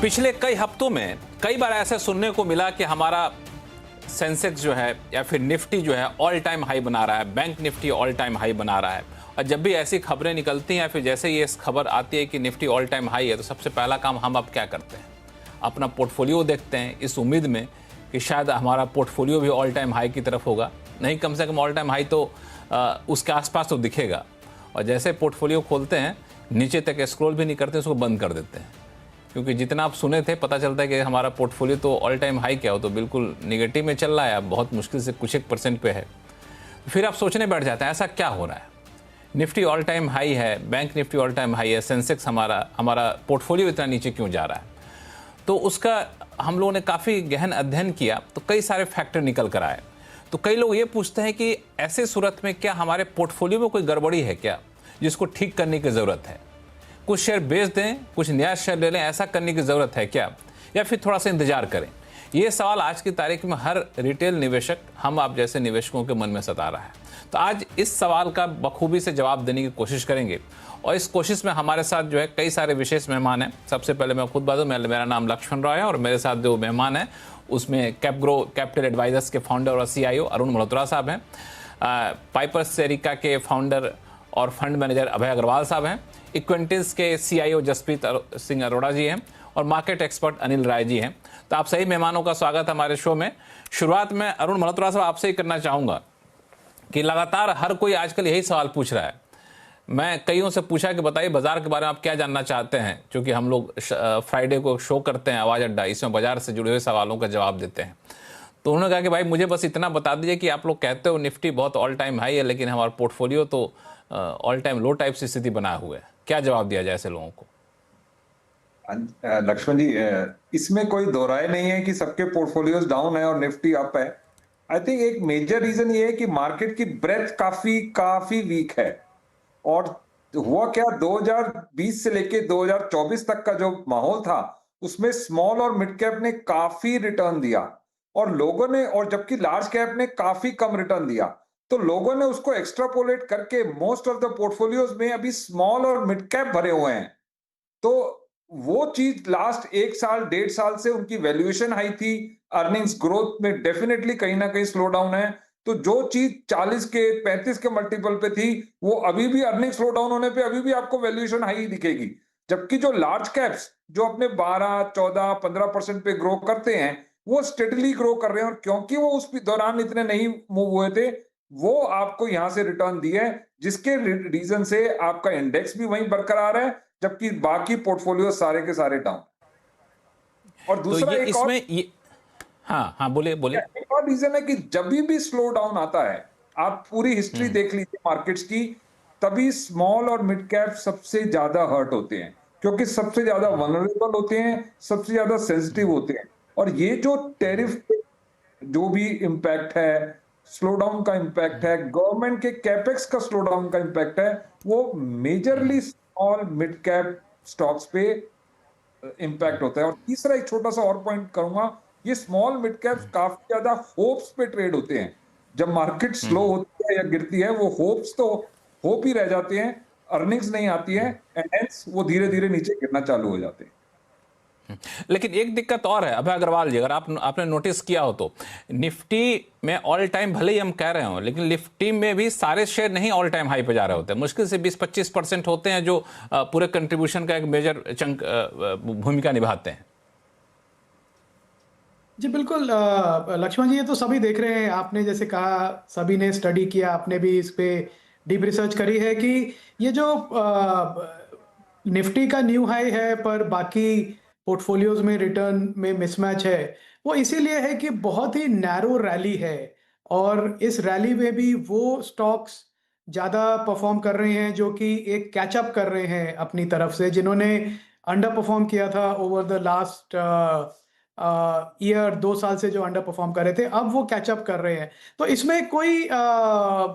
पिछले कई हफ्तों में कई बार ऐसा सुनने को मिला कि हमारा सेंसेक्स जो है या फिर निफ्टी जो है ऑल टाइम हाई बना रहा है, bank Nifty all time high बना रहा है। और जब भी ऐसी खबरें निकलती हैं या फिर जैसे ये खबर आती है कि निफ्टी ऑल टाइम हाई है, तो सबसे पहला काम हम अब क्या करते हैं, अपना पोर्टफोलियो देखते हैं इस उम्मीद में कि शायद हमारा पोर्टफोलियो भी ऑल टाइम हाई की तरफ होगा। नहीं, कम से कम ऑल टाइम हाई तो उसके आसपास तो दिखेगा। और जैसे पोर्टफोलियो खोलते हैं, नीचे तक स्क्रॉल भी नहीं करते, उसको बंद कर देते हैं, क्योंकि जितना आप सुने थे पता चलता है कि हमारा पोर्टफोलियो तो ऑल टाइम हाई क्या हो, तो बिल्कुल निगेटिव में चल रहा है, बहुत मुश्किल से कुछ 1% पे है। फिर आप सोचने बैठ जाते हैं ऐसा क्या हो रहा है। निफ्टी ऑल टाइम हाई है, bank Nifty all time high है, सेंसेक्स हमारा पोर्टफोलियो इतना नीचे क्यों जा रहा है। तो उसका हम लोगों ने काफ़ी गहन अध्ययन किया, तो कई सारे फैक्टर निकल कर आए। तो कई लोग ये पूछते हैं कि ऐसे सूरत में क्या हमारे पोर्टफोलियो में कोई गड़बड़ी है क्या, जिसको ठीक करने की ज़रूरत है। कुछ शेयर बेच दें, कुछ नया शेयर ले लें, ऐसा करने की ज़रूरत है क्या, या फिर थोड़ा सा इंतजार करें। ये सवाल आज की तारीख में हर रिटेल निवेशक, हम आप जैसे निवेशकों के मन में सता रहा है। तो आज इस सवाल का बखूबी से जवाब देने की कोशिश करेंगे, और इस कोशिश में हमारे साथ जो है कई सारे विशेष मेहमान हैं। सबसे पहले मैं खुद बता दूं, मेरा नाम लक्ष्मण रॉय है, और मेरे साथ जो मेहमान हैं उसमें कैपग्रो कैपिटल एडवाइजर्स के फाउंडर और CIO अरुण मल्होत्रा साहब हैं, पाइपर सेरिका के फाउंडर और फंड मैनेजर अभय अग्रवाल साहब हैं, इक्वेंटिस के CIO जसप्रीत सिंह अरोड़ा जी हैं, और मार्केट एक्सपर्ट अनिल राय जी हैं। तो आप सही मेहमानों का स्वागत है हमारे शो में। शुरुआत में अरुण मल्होत्रा साहब आपसे ही करना चाहूँगा कि लगातार हर कोई आजकल यही सवाल पूछ रहा है। मैं कईयों से पूछा कि बताइए बाजार के बारे में आप क्या जानना चाहते हैं, क्योंकि हम लोग फ्राइडे को शो करते हैं आवाज़ अड्डा, इसमें बाजार से जुड़े हुए सवालों का जवाब देते हैं। तो उन्होंने कहा कि भाई मुझे बस इतना बता दीजिए कि आप लोग कहते हो निफ्टी बहुत ऑल टाइम हाई है, लेकिन हमारा पोर्टफोलियो तो ऑल टाइम लो टाइप की स्थिति बनाए हुए है। क्या जवाब दिया जाए ऐसे लोगों को? लक्ष्मण जी, इसमें कोई दो राय नहीं है कि सबके पोर्टफोलियोज डाउन है और निफ्टी अप है। आई थिंक एक मेजर रीजन ये है कि मार्केट की ब्रेथ काफी वीक है। और हुआ क्या, 2020 से लेके 2024 तक का जो माहौल था, उसमें स्मॉल और मिड कैप ने काफी रिटर्न दिया, और लोगों ने, और जबकि लार्ज कैप ने काफी कम रिटर्न दिया। तो लोगों ने उसको एक्सट्रापोलेट करके मोस्ट ऑफ द पोर्टफोलियोज में अभी स्मॉल और मिड कैप भरे हुए हैं। तो वो चीज लास्ट 1 साल 1.5 साल से उनकी वैल्यूएशन हाई थी, अर्निंग्स ग्रोथ में डेफिनेटली कहीं ना कहीं स्लो डाउन है। तो जो चीज 40 के 35 के मल्टीपल पे थी, वो अभी भी अर्निंग स्लो डाउन होने पे अभी भी आपको वैल्यूएशन हाई दिखेगी। जबकि जो लार्ज कैप्स जो अपने 12 14 15% पे ग्रो करते हैं, वो स्टेडली ग्रो कर रहे हैं, और क्योंकि वो उस दौरान इतने नहीं मूव हुए थे, वो आपको यहां से रिटर्न दिए, जिसके रीजन से आपका इंडेक्स भी वहीं बरकरार है, जबकि बाकी पोर्टफोलियो सारे के सारे डाउन। और तो दूसरा ये एक और, इसमें ये हाँ बोले बोले। एक और रीजन है कि जब भी स्लो डाउन आता है, आप पूरी हिस्ट्री देख लीजिए मार्केट्स की, तभी स्मॉल और मिड कैप सबसे ज्यादा हर्ट होते हैं, क्योंकि सबसे ज्यादा वनरेबल होते हैं, सबसे ज्यादा सेंसिटिव होते हैं। और ये जो टैरिफ जो भी इम्पैक्ट है, स्लो डाउन का इम्पैक्ट है, गवर्नमेंट के कैपेक्स का स्लो डाउन का इम्पैक्ट है, वो majorly small mid cap stocks पे इम्पैक्ट होता है। और तीसरा एक छोटा सा और पॉइंट करूंगा, ये स्मॉल मिड कैप्स काफी ज्यादा होप्स पे ट्रेड होते हैं। जब मार्केट स्लो होती है या गिरती है, वो होप्स तो होप ही रह जाते हैं, अर्निंग्स नहीं आती है, एंड हेंस वो धीरे धीरे नीचे गिरना चालू हो जाते हैं। लेकिन एक दिक्कत और है अभय अग्रवाल जी, अगर आपने नोटिस किया हो तो निफ्टी में ऑल टाइम भले ही हम कह रहे हो, लेकिन निफ्टी में भी सारे शेयर नहीं ऑल टाइम हाई पे जा रहे होते हैं। मुश्किल से 20-25% होते हैं जो पूरे कंट्रीब्यूशन का एक मेजर चंक भूमिका निभाते हैं। जी बिल्कुल, लक्ष्मण जी, ये तो सभी देख रहे हैं। आपने जैसे कहा, सभी ने स्टडी किया, आपने भी इस पे डीप रिसर्च करी है कि ये जो निफ्टी का न्यू हाई है पर बाकी पोर्टफोलियोज में रिटर्न में मिसमैच है, वो इसीलिए है कि बहुत ही नैरो रैली है, और इस रैली में भी वो स्टॉक्स ज़्यादा परफॉर्म कर रहे हैं जो कि एक कैचअप कर रहे हैं अपनी तरफ से, जिन्होंने अंडर परफॉर्म किया था ओवर द लास्ट ईयर, 2 साल से जो अंडर परफॉर्म कर रहे थे, अब वो कैचअप कर रहे हैं। तो इसमें कोई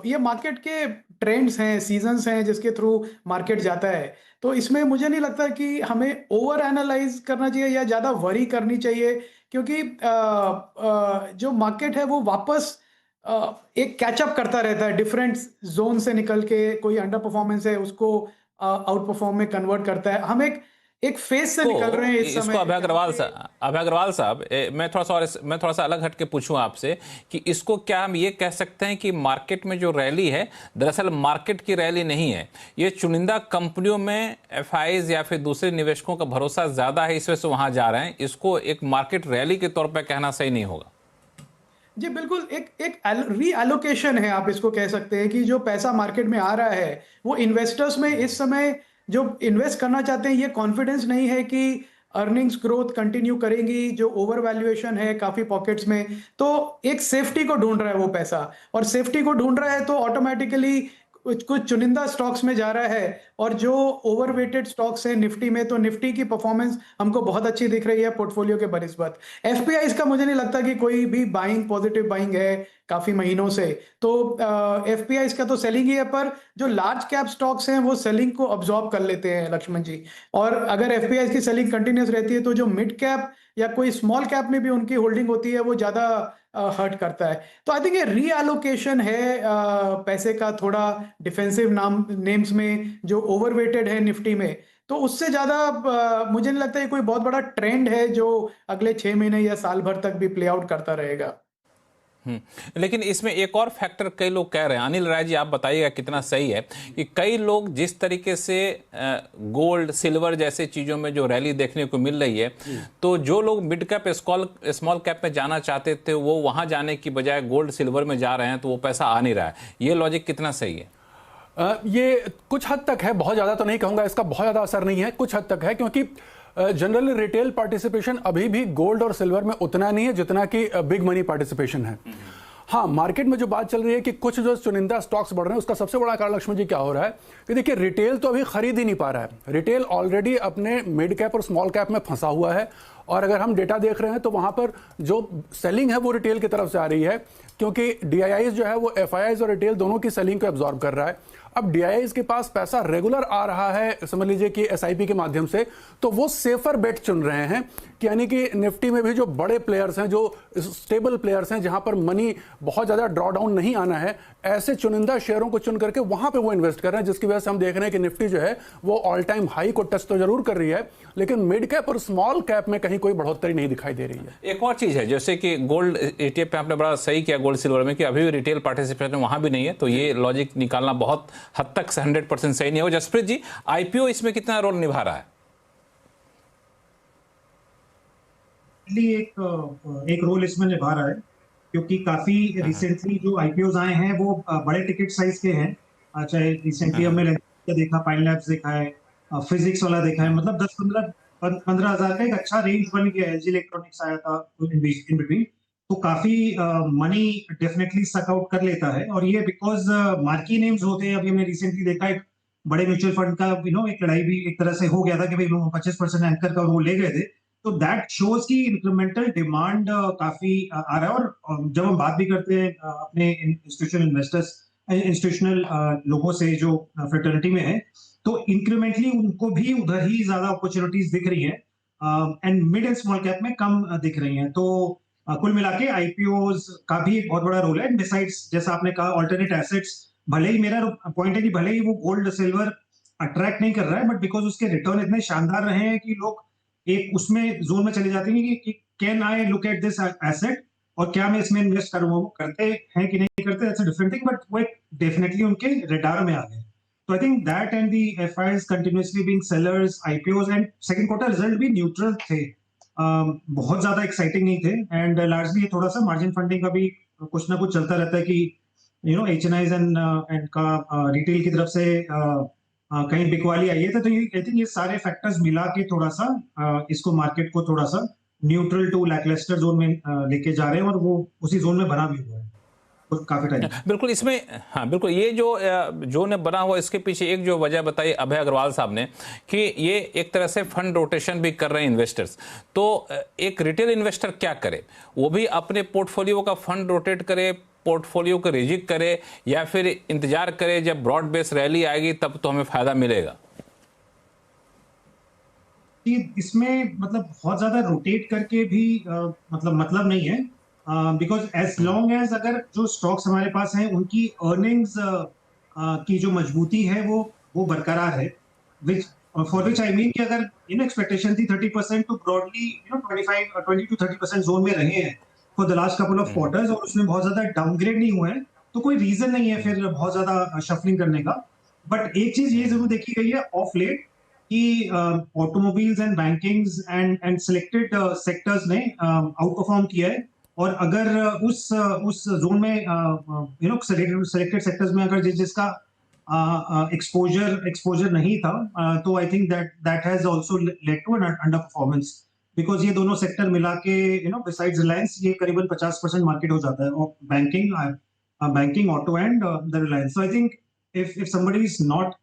ये मार्केट के ट्रेंड्स हैं, सीजन्स हैं जिसके थ्रू मार्केट जाता है। तो इसमें मुझे नहीं लगता कि हमें ओवर एनालाइज करना चाहिए या ज़्यादा वरी करनी चाहिए, क्योंकि जो मार्केट है वो वापस एक कैचअप करता रहता है, डिफरेंट जोन से निकल के कोई अंडर परफॉर्मेंस है उसको आउट परफॉर्म में कन्वर्ट करता है। हम एक एक फेज से निकल रहे हैं इस इसको समय। अभय अग्रवाल साहब, मैं थोड़ा सा अलग हट के पूछूं आपसे कि इसको क्या हम ये कह सकते हैं कि मार्केट में जो रैली है दरअसल मार्केट की रैली नहीं है, ये चुनिंदा कंपनियों में एफआईज या फिर दूसरे निवेशकों का भरोसा ज्यादा है, इस वजह से वहां जा रहे हैं, इसको एक मार्केट रैली के तौर पर कहना सही नहीं होगा? जी बिल्कुल, एक रीएलोकेशन है, आप इसको कह सकते हैं कि जो पैसा मार्केट में आ रहा है वो इन्वेस्टर्स में इस समय जो इन्वेस्ट करना चाहते हैं ये कॉन्फिडेंस नहीं है कि अर्निंग्स ग्रोथ कंटिन्यू करेंगी, जो ओवर वैल्यूएशन है काफी पॉकेट्स में, तो एक सेफ्टी को ढूंढ रहा है वो पैसा, और सेफ्टी को ढूंढ रहा है तो ऑटोमेटिकली कुछ कुछ चुनिंदा स्टॉक्स में जा रहा है, और जो ओवरवेटेड स्टॉक्स हैं निफ्टी में, तो निफ्टी की परफॉर्मेंस हमको बहुत अच्छी दिख रही है पोर्टफोलियो के बनिस्बत। एफपीआई इसका मुझे नहीं लगता कि कोई भी बाइंग पॉजिटिव बाइंग है काफी महीनों से, तो एफपीआई इसका तो सेलिंग ही है, पर जो लार्ज कैप स्टॉक्स हैं वो सेलिंग को अब्सॉर्ब कर लेते हैं लक्ष्मण जी, और अगर एफपीआई की सेलिंग कंटिन्यूस रहती है तो जो मिड कैप या कोई स्मॉल कैप में भी उनकी होल्डिंग होती है वो ज्यादा हर्ट करता है। तो आई थिंक ये रीएलोकेशन है पैसे का, थोड़ा डिफेंसिव नेम्स में जो ओवरवेटेड है निफ्टी में, तो उससे ज्यादा मुझे नहीं लगता ये कोई बहुत बड़ा ट्रेंड है जो अगले 6 महीने या साल भर तक भी प्ले आउट करता रहेगा। लेकिन इसमें एक और फैक्टर कई लोग कह रहे हैं, अनिल राय जी आप बताइएगा कितना सही है, कि कई लोग जिस तरीके से गोल्ड सिल्वर जैसे चीज़ों में जो रैली देखने को मिल रही है, तो जो लोग मिड कैप स्मॉल कैप में जाना चाहते थे वो वहां जाने की बजाय गोल्ड सिल्वर में जा रहे हैं, तो वो पैसा आ नहीं रहा है। ये लॉजिक कितना सही है? ये कुछ हद तक है, बहुत ज़्यादा तो नहीं कहूँगा, इसका बहुत ज़्यादा असर नहीं है, कुछ हद तक है, क्योंकि जनरली रिटेल पार्टिसिपेशन अभी भी गोल्ड और सिल्वर में उतना नहीं है जितना कि बिग मनी पार्टिसिपेशन है। हाँ, मार्केट में जो बात चल रही है कि कुछ जो चुनिंदा स्टॉक्स बढ़ रहे हैं, उसका सबसे बड़ा कारण लक्ष्मण जी क्या हो रहा है कि देखिए रिटेल तो अभी खरीद ही नहीं पा रहा है। रिटेल ऑलरेडी अपने मिड कैप और स्मॉल कैप में फंसा हुआ है, और अगर हम डेटा देख रहे हैं तो वहां पर जो सेलिंग है वो रिटेल की तरफ से आ रही है, क्योंकि डीआईआईज जो है वो एफआईआईज और रिटेल दोनों की सेलिंग को एब्जॉर्ब कर रहा है। अब डीआईआईज के पास पैसा रेगुलर आ रहा है, समझ लीजिए कि एसआईपी के माध्यम से, तो वो सेफर बेट चुन रहे हैं, यानी कि निफ्टी में भी जो बड़े प्लेयर्स हैं, जो स्टेबल प्लेयर्स हैं, जहां पर मनी बहुत ज्यादा ड्रॉ डाउन नहीं आना है, ऐसे चुनिंदा शेयरों को चुन करके वहां पे वो इन्वेस्ट कर रहे हैं, जिसकी वजह से हम देख रहे हैं कि निफ्टी जो है वो ऑल टाइम हाई को टच तो जरूर कर रही है, लेकिन मिड कैप और स्मॉल कैप में कहीं कोई बढ़ोतरी नहीं दिखाई दे रही है। एक और चीज है, जैसे कि गोल्ड ETF पे आपने बड़ा सही किया गोल्ड सिल्वर में, कि अभी भी रिटेल पार्टिसिपेशन वहां भी नहीं है, तो ये लॉजिक निकालना बहुत हद तक 100% सही नहीं हो। जसप्रीत जी, आईपीओ इसमें कितना रोल निभा रहा है? एक रोल इसमें निभा रहा है, क्योंकि काफी रिसेंटली जो आईपीओज आए हैं वो बड़े टिकट साइज के हैं। चाहे रिसेंटली हमने देखा, पाइन लैब्स देखा है, फिजिक्स वाला देखा है, मतलब 10-15 हजार का एक अच्छा रेंज बन गया है। एलजी इलेक्ट्रॉनिक्स आया था इन बिटवीन, तो काफी मनी डेफिनेटली सक आउट कर लेता है, और ये बिकॉज मार्की नेम्स होते हैं। अभी हमने रिसेंटली देखा एक बड़े म्यूचुअल फंड का एक लड़ाई भी एक तरह से हो गया था कि भाई 25% एंकर का वो ले गए थे, तो दैट शोज की इंक्रीमेंटल डिमांड काफी आ रहा है। और जब हम बात भी करते हैं अपने इंस्टीट्यूशनल लोगों से जो फ्रेटर्निटी में है, तो इंक्रीमेंटली उनको भी उधर ही ज्यादा अपॉर्चुनिटीज दिख रही हैं, and mid and small cap में कम दिख रही हैं। तो कुल मिला के आईपीओज का भी एक बहुत बड़ा रोल है। डिसाइड्स, जैसा आपने कहा, ऑल्टरनेट एसेट्स, भले ही मेरा पॉइंट है कि भले ही वो गोल्ड सिल्वर अट्रैक्ट नहीं कर रहा है, बट बिकॉज उसके रिटर्न इतने शानदार रहे हैं कि लोग एक उसमें जोन में चले जाते हैं कि can I look at this asset, और क्या मैं इसमें इन्वेस्ट करूँ। वो करते हैं कि नहीं करते, that's a different thing, but वो डेफिनेटली उनके रडार में आ गए। तो I think that and the FIIs continuously being sellers, IPOs, and second quarter result भी न्यूट्रल थे, बहुत ज्यादा एक्साइटिंग नहीं थे, एंड लार्जली थोड़ा सा मार्जिन फंडिंग का भी कुछ ना कुछ चलता रहता है कि एचएनआईज एंड का रिटेल की तरफ से कहीं बिकवाली आई है। तो आई थिंक ये सारे फैक्टर्स मिला के थोड़ा सा इसको मार्केट को थोड़ा सा न्यूट्रल टू लैकलस्टर जोन में लेके जा रहे हैं, और वो उसी जोन में बना भी हुआ है काफी टाइम। बिल्कुल, इसमें हाँ बिल्कुल, ये जो जोन बना हुआ, इसके पीछे एक जो वजह बताई अभय अग्रवाल साहब ने, कि ये एक तरह से फंड रोटेशन भी कर रहे हैं इन्वेस्टर्स। तो एक रिटेल इन्वेस्टर क्या करे? वो भी अपने पोर्टफोलियो का फंड रोटेट करे, पोर्टफोलियो को रिजिक करे, या फिर इंतजार करे जब ब्रॉड बेस रैली आएगी तब तो हमें फायदा मिलेगा? इसमें मतलब बहुत ज्यादा रोटेट करके भी मतलब नहीं है, बिकॉज एज लॉन्ग एज अगर जो स्टॉक्स हमारे पास हैं उनकी अर्निंग्स की जो मजबूती है वो बरकरार है, which for which I mean कि अगर एक्सपेक्टेशन थी 30% तो ब्रॉडली 20 to 30% जोन में रहे हैं for the last couple of quarters, और उसमें बहुत ज्यादा डाउनग्रेड नहीं हुए हैं, तो कोई रीजन नहीं है फिर बहुत ज्यादा शफलिंग करने का। बट एक चीज ये जरूर देखी गई है ऑफ लेट कि automobiles and bankings and selected sectors ने आउट परफॉर्म किया है, और अगर उस जोन में सिलेक्टेड सेक्टर्स में अगर जिसका एक्सपोजर नहीं था, तो I think that has also led to an under performance, because ये दोनों सेक्टर मिला के बिसाइड्स रिलायंस ये करीबन 50% मार्केट हो जाता है, banking auto and the Reliance. So I think if somebody is not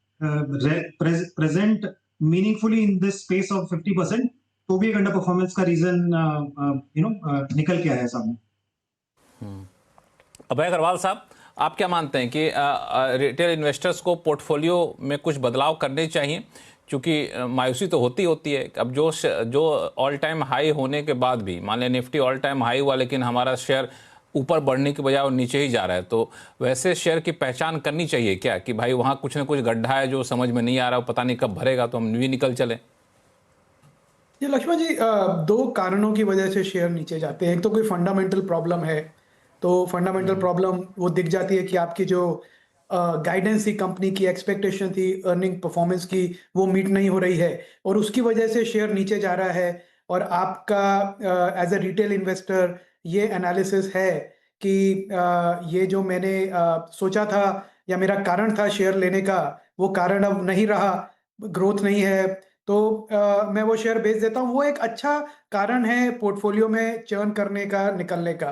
present meaningfully in this space of 50%, तो भी एक अंडर परफॉर्मेंस का रीजन निकल के आया सामने। अभय अग्रवाल साहब, आप क्या मानते हैं कि रिटेल इन्वेस्टर्स को पोर्टफोलियो में कुछ बदलाव करने चाहिए, क्योंकि मायूसी तो होती है। अब जो ऑल टाइम हाई होने के बाद भी, मान लें निफ्टी ऑल टाइम हाई हुआ लेकिन हमारा शेयर ऊपर बढ़ने के बजाय और नीचे ही जा रहा है, तो वैसे शेयर की पहचान करनी चाहिए क्या कि भाई वहाँ कुछ ना कुछ गड्ढा है जो समझ में नहीं आ रहा, पता नहीं कब भरेगा, तो हम भी निकल चले? ये लक्ष्मण जी, दो कारणों की वजह से शेयर नीचे जाते हैं। एक तो कोई फंडामेंटल प्रॉब्लम है, तो फंडामेंटल प्रॉब्लम वो दिख जाती है कि आपकी जो गाइडेंस थी, कंपनी की एक्सपेक्टेशन थी अर्निंग परफॉर्मेंस की, वो मीट नहीं हो रही है, और उसकी वजह से शेयर नीचे जा रहा है। और आपका एज ए रिटेल इन्वेस्टर ये एनालिसिस है कि ये जो मैंने सोचा था या मेरा कारण था शेयर लेने का, वो कारण अब नहीं रहा, ग्रोथ नहीं है, तो मैं वो शेयर बेच देता हूँ। वो एक अच्छा कारण है पोर्टफोलियो में चर्न करने का, निकलने का।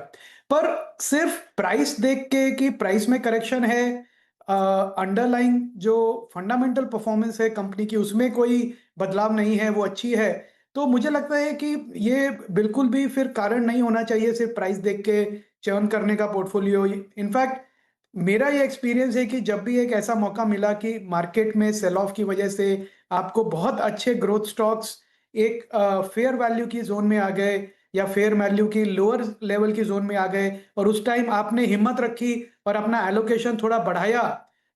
पर सिर्फ प्राइस देख के कि प्राइस में करेक्शन है, अंडरलाइंग जो फंडामेंटल परफॉर्मेंस है कंपनी की उसमें कोई बदलाव नहीं है, वो अच्छी है, तो मुझे लगता है कि ये बिल्कुल भी फिर कारण नहीं होना चाहिए सिर्फ प्राइस देख के चर्न करने का पोर्टफोलियो। इनफैक्ट मेरा ये एक्सपीरियंस है कि जब भी एक ऐसा मौका मिला कि मार्केट में सेल ऑफ की वजह से आपको बहुत अच्छे ग्रोथ स्टॉक्स एक फेयर वैल्यू की जोन में आ गए या फेयर वैल्यू की लोअर लेवल की जोन में आ गए, और उस टाइम आपने हिम्मत रखी और अपना एलोकेशन थोड़ा बढ़ाया,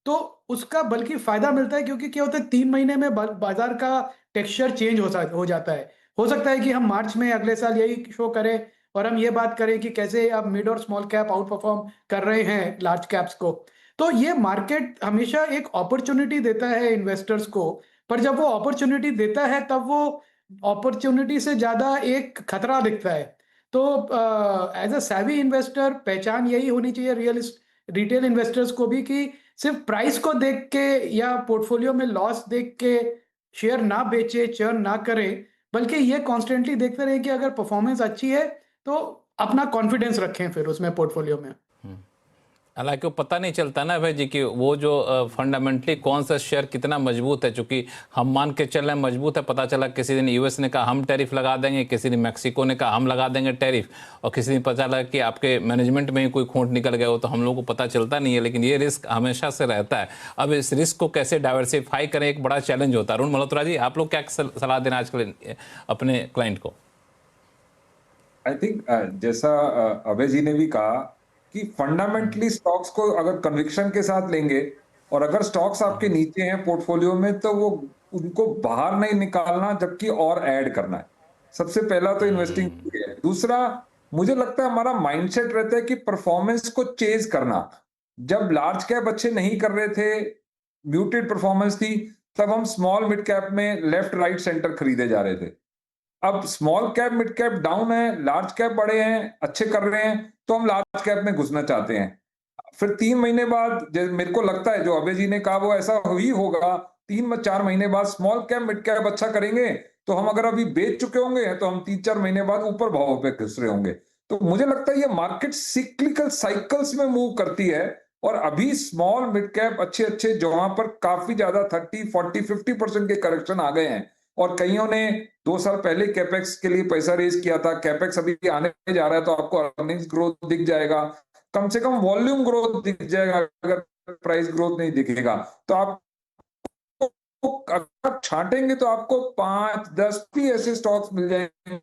तो उसका बल्कि फायदा मिलता है। क्योंकि क्या होता है, 3 महीने में बाजार का टेक्सचर चेंज हो जाता है। हो सकता है कि हम मार्च में अगले साल यही शो करें और हम ये बात करें कि कैसे अब मिड और स्मॉल कैप आउट परफॉर्म कर रहे हैं लार्ज कैप्स को। तो ये मार्केट हमेशा एक अपॉर्चुनिटी देता है इन्वेस्टर्स को, पर जब वो अपॉर्चुनिटी देता है तब वो अपॉर्चुनिटी से ज्यादा एक खतरा दिखता है। तो एज अ सैवी इन्वेस्टर पहचान यही होनी चाहिए रिटेल इन्वेस्टर्स को भी कि सिर्फ प्राइस को देख के या पोर्टफोलियो में लॉस देख के शेयर ना बेचे, चर्न ना करे, बल्कि ये कॉन्स्टेंटली देखते रहे कि अगर परफॉर्मेंस अच्छी है तो अपना कॉन्फिडेंस रखें फिर उसमें पोर्टफोलियो में। हालांकि वो पता नहीं चलता ना भाई जी कि वो जो फंडामेंटली कौन सा शेयर कितना मजबूत है, चूंकि हम मान के चल रहे हैं मजबूत है, पता चला किसी दिन यूएस ने कहा हम टैरिफ लगा देंगे, किसी दिन मैक्सिको ने कहा हम लगा देंगे टैरिफ, और किसी दिन पता चला कि आपके मैनेजमेंट में ही कोई खोट निकल गया हो, तो हम लोगों को पता चलता नहीं है। लेकिन ये रिस्क हमेशा से रहता है। अब इस रिस्क को कैसे डाइवर्सिफाई करें, एक बड़ा चैलेंज होता है। अरुण मल्होत्रा जी, आप लोग क्या सलाह देना आजकल अपने क्लाइंट को? आई थिंक जैसा अभय जी ने भी कहा कि फंडामेंटली स्टॉक्स को अगर कन्विक्शन के साथ लेंगे और अगर स्टॉक्स आपके नीचे हैं पोर्टफोलियो में, तो वो उनको बाहर नहीं निकालना जबकि और ऐड करना है। सबसे पहला तो इन्वेस्टिंग है। दूसरा, मुझे लगता है हमारा माइंडसेट रहता है कि परफॉर्मेंस को चेज करना। जब लार्ज कैप अच्छे नहीं कर रहे थे, म्यूटेड परफॉर्मेंस थी, तब हम स्मॉल मिड कैप में लेफ्ट राइट सेंटर खरीदे जा रहे थे। अब small cap mid cap down है, लार्ज कैप बड़े हैं, अच्छे कर रहे हैं, तो हम लार्ज कैप में घुसना चाहते हैं। फिर 3 महीने बाद मेरे को लगता है जो अभय जी ने कहा वो ऐसा ही होगा, 3-4 महीने बाद स्मॉल कैप मिड कैप अच्छा करेंगे, तो हम अगर अभी बेच चुके होंगे तो हम 3-4 महीने बाद ऊपर भाव पे घुस रहे होंगे। तो मुझे लगता है ये मार्केट सिक्लिकल साइकिल्स में मूव करती है, और अभी स्मॉल मिड कैप अच्छे जहां पर काफी ज्यादा 30-40-50% के करेक्शन आ गए हैं, और कईयों ने 2 साल पहले कैपेक्स के लिए पैसा रेज किया था, कैपेक्स अभी आने जा रहा है, तो आपको अर्निंग्स ग्रोथ दिख जाएगा, कम से कम वॉल्यूम ग्रोथ दिख जाएगा। अगर प्राइस ग्रोथ नहीं दिखेगा तो आप अगर छांटेंगे तो आपको 5-10 भी ऐसे स्टॉक्स मिल जाएंगे।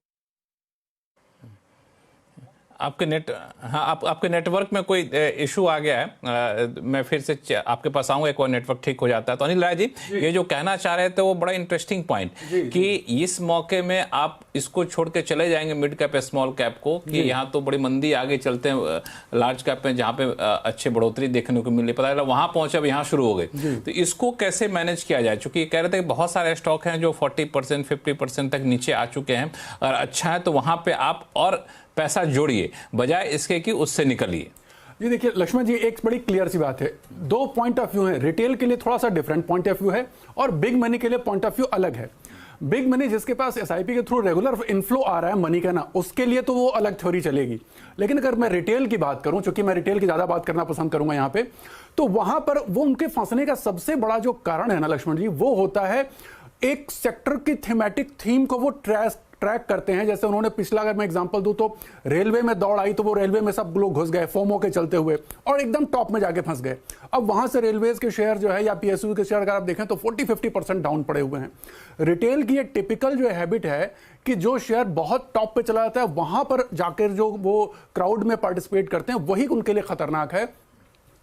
आपके नेटवर्क में कोई इशू आ गया है, मैं फिर से आपके पास आऊंगा, एक और नेटवर्क ठीक हो जाता है। तो अनिल राय जी, ये जो कहना चाह रहे थे वो बड़ा इंटरेस्टिंग पॉइंट कि इस मौके में आप इसको छोड़ के चले जाएंगे मिड कैप स्मॉल कैप को, कि यहाँ तो बड़ी मंदी आगे चलते हैं लार्ज कैप में जहाँ पे अच्छी बढ़ोतरी देखने को मिली, पता चला वहां पहुंचे अब यहाँ शुरू हो गई। तो इसको कैसे मैनेज किया जाए? चूंकि कह रहे थे कि बहुत सारे स्टॉक हैं जो 40% 50% तक नीचे आ चुके हैं, और अच्छा है तो वहां पे आप और पैसा जोड़िए बजाय इसके कि उससे निकलिए। जी देखिए लक्ष्मण जी, एक बड़ी क्लियर सी बात है, दो पॉइंट ऑफ व्यू है। रिटेल के लिए थोड़ा सा डिफरेंट पॉइंट ऑफ व्यू है और बिग मनी के लिए पॉइंट ऑफ व्यू अलग है। बिग मनी जिसके पास एसआईपी के थ्रू रेगुलर इनफ्लो आ रहा है मनी का ना, उसके लिए तो वो अलग थ्योरी चलेगी। लेकिन अगर मैं रिटेल की बात करूं, चूंकि मैं रिटेल की ज्यादा बात करना पसंद करूंगा यहां पे, तो वहां पर वो उनके फंसने का सबसे बड़ा जो कारण है ना लक्ष्मण जी, वो होता है एक सेक्टर की थीमेटिक थीम को वो ट्रैक करते हैं। जैसे उन्होंने पिछला, अगर मैं एग्जांपल दूं तो रेलवे में दौड़ आई तो वो रेलवे में सब लोग घुस गए फोमो के चलते हुए और एकदम टॉप में जाके फंस गए। अब वहां से रेलवेज के शेयर जो है या पीएसयू के शेयर अगर आप देखें तो 40-50% डाउन पड़े हुए हैं। रिटेल की ये टिपिकल जो हैबिट है कि जो शेयर बहुत टॉप पे चला जाता है वहां पर जाकर जो वो क्राउड में पार्टिसिपेट करते हैं वही उनके लिए खतरनाक है।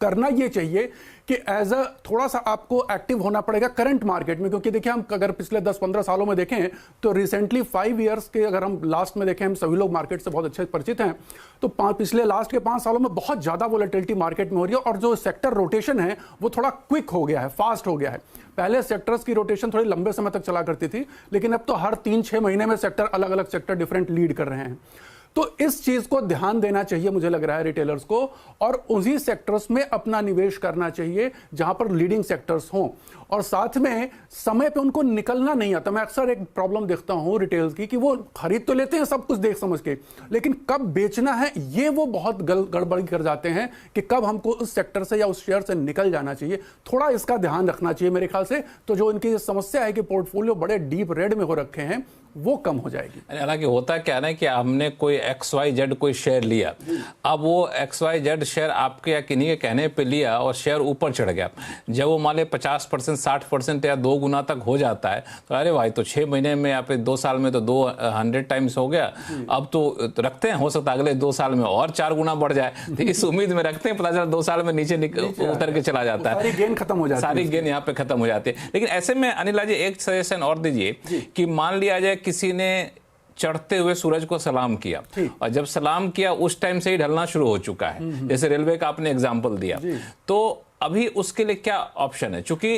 करना ये चाहिए कि एज अ थोड़ा सा आपको एक्टिव होना पड़ेगा करंट मार्केट में, क्योंकि देखिए हम अगर पिछले 10-15 सालों में देखें तो रिसेंटली 5 इयर्स के अगर हम लास्ट में देखें, हम सभी लोग मार्केट से बहुत अच्छे परिचित हैं, तो पिछले लास्ट के 5 सालों में बहुत ज्यादा वोलेटिलिटी मार्केट में हो रही है और जो सेक्टर रोटेशन है वो थोड़ा क्विक हो गया है, फास्ट हो गया है। पहले सेक्टर्स की रोटेशन थोड़ी लंबे समय तक चला करती थी, लेकिन अब तो हर 3-6 महीने में सेक्टर अलग अलग सेक्टर डिफरेंट लीड कर रहे हैं। तो इस चीज को ध्यान देना चाहिए मुझे लग रहा है रिटेलर्स को, और उसी सेक्टर्स में अपना निवेश करना चाहिए जहां पर लीडिंग सेक्टर्स हों, और साथ में समय पे उनको निकलना नहीं आता। मैं अक्सर एक प्रॉब्लम देखता हूं रिटेलर्स की कि वो खरीद तो लेते हैं सब कुछ देख समझ के, लेकिन कब बेचना है ये वो बहुत गड़बड़ी कर जाते हैं कि कब हमको उस सेक्टर से या उस शेयर से निकल जाना चाहिए। थोड़ा इसका ध्यान रखना चाहिए मेरे ख्याल से, तो जो इनकी समस्या है कि पोर्टफोलियो बड़े डीप रेड में हो रखे हैं वो कम हो जाएगी। हालांकि होता क्या है कि हमने कोई XYZ कोई शेयर लिया, अब वो XYZ शेयर आपके या किन्हीं के कहने पे लिया और शेयर ऊपर चढ़ गया, जब वो मान ले 50% 60% या 2 गुना तक हो जाता है तो अरे भाई तो 6 महीने में या फिर 2 साल में तो 200 टाइम्स हो गया, अब तो रखते हैं, हो सकता है अगले 2 साल में और 4 गुना बढ़ जाए, तो इस उम्मीद में रखते हैं, पता चला 2 साल में नीचे उतर के चला जाता है, सारी गेन खत्म हो जाती है, सारी गेन यहाँ पे खत्म हो जाती है। लेकिन ऐसे में अनिल जी एक सजेशन और दीजिए कि मान लिया जाए किसी ने चढ़ते हुए सूरज को सलाम किया और जब सलाम किया उस टाइम से ही ढलना शुरू हो चुका है, जैसे रेलवे का आपने एग्जांपल दिया, तो अभी उसके लिए क्या ऑप्शन है? क्योंकि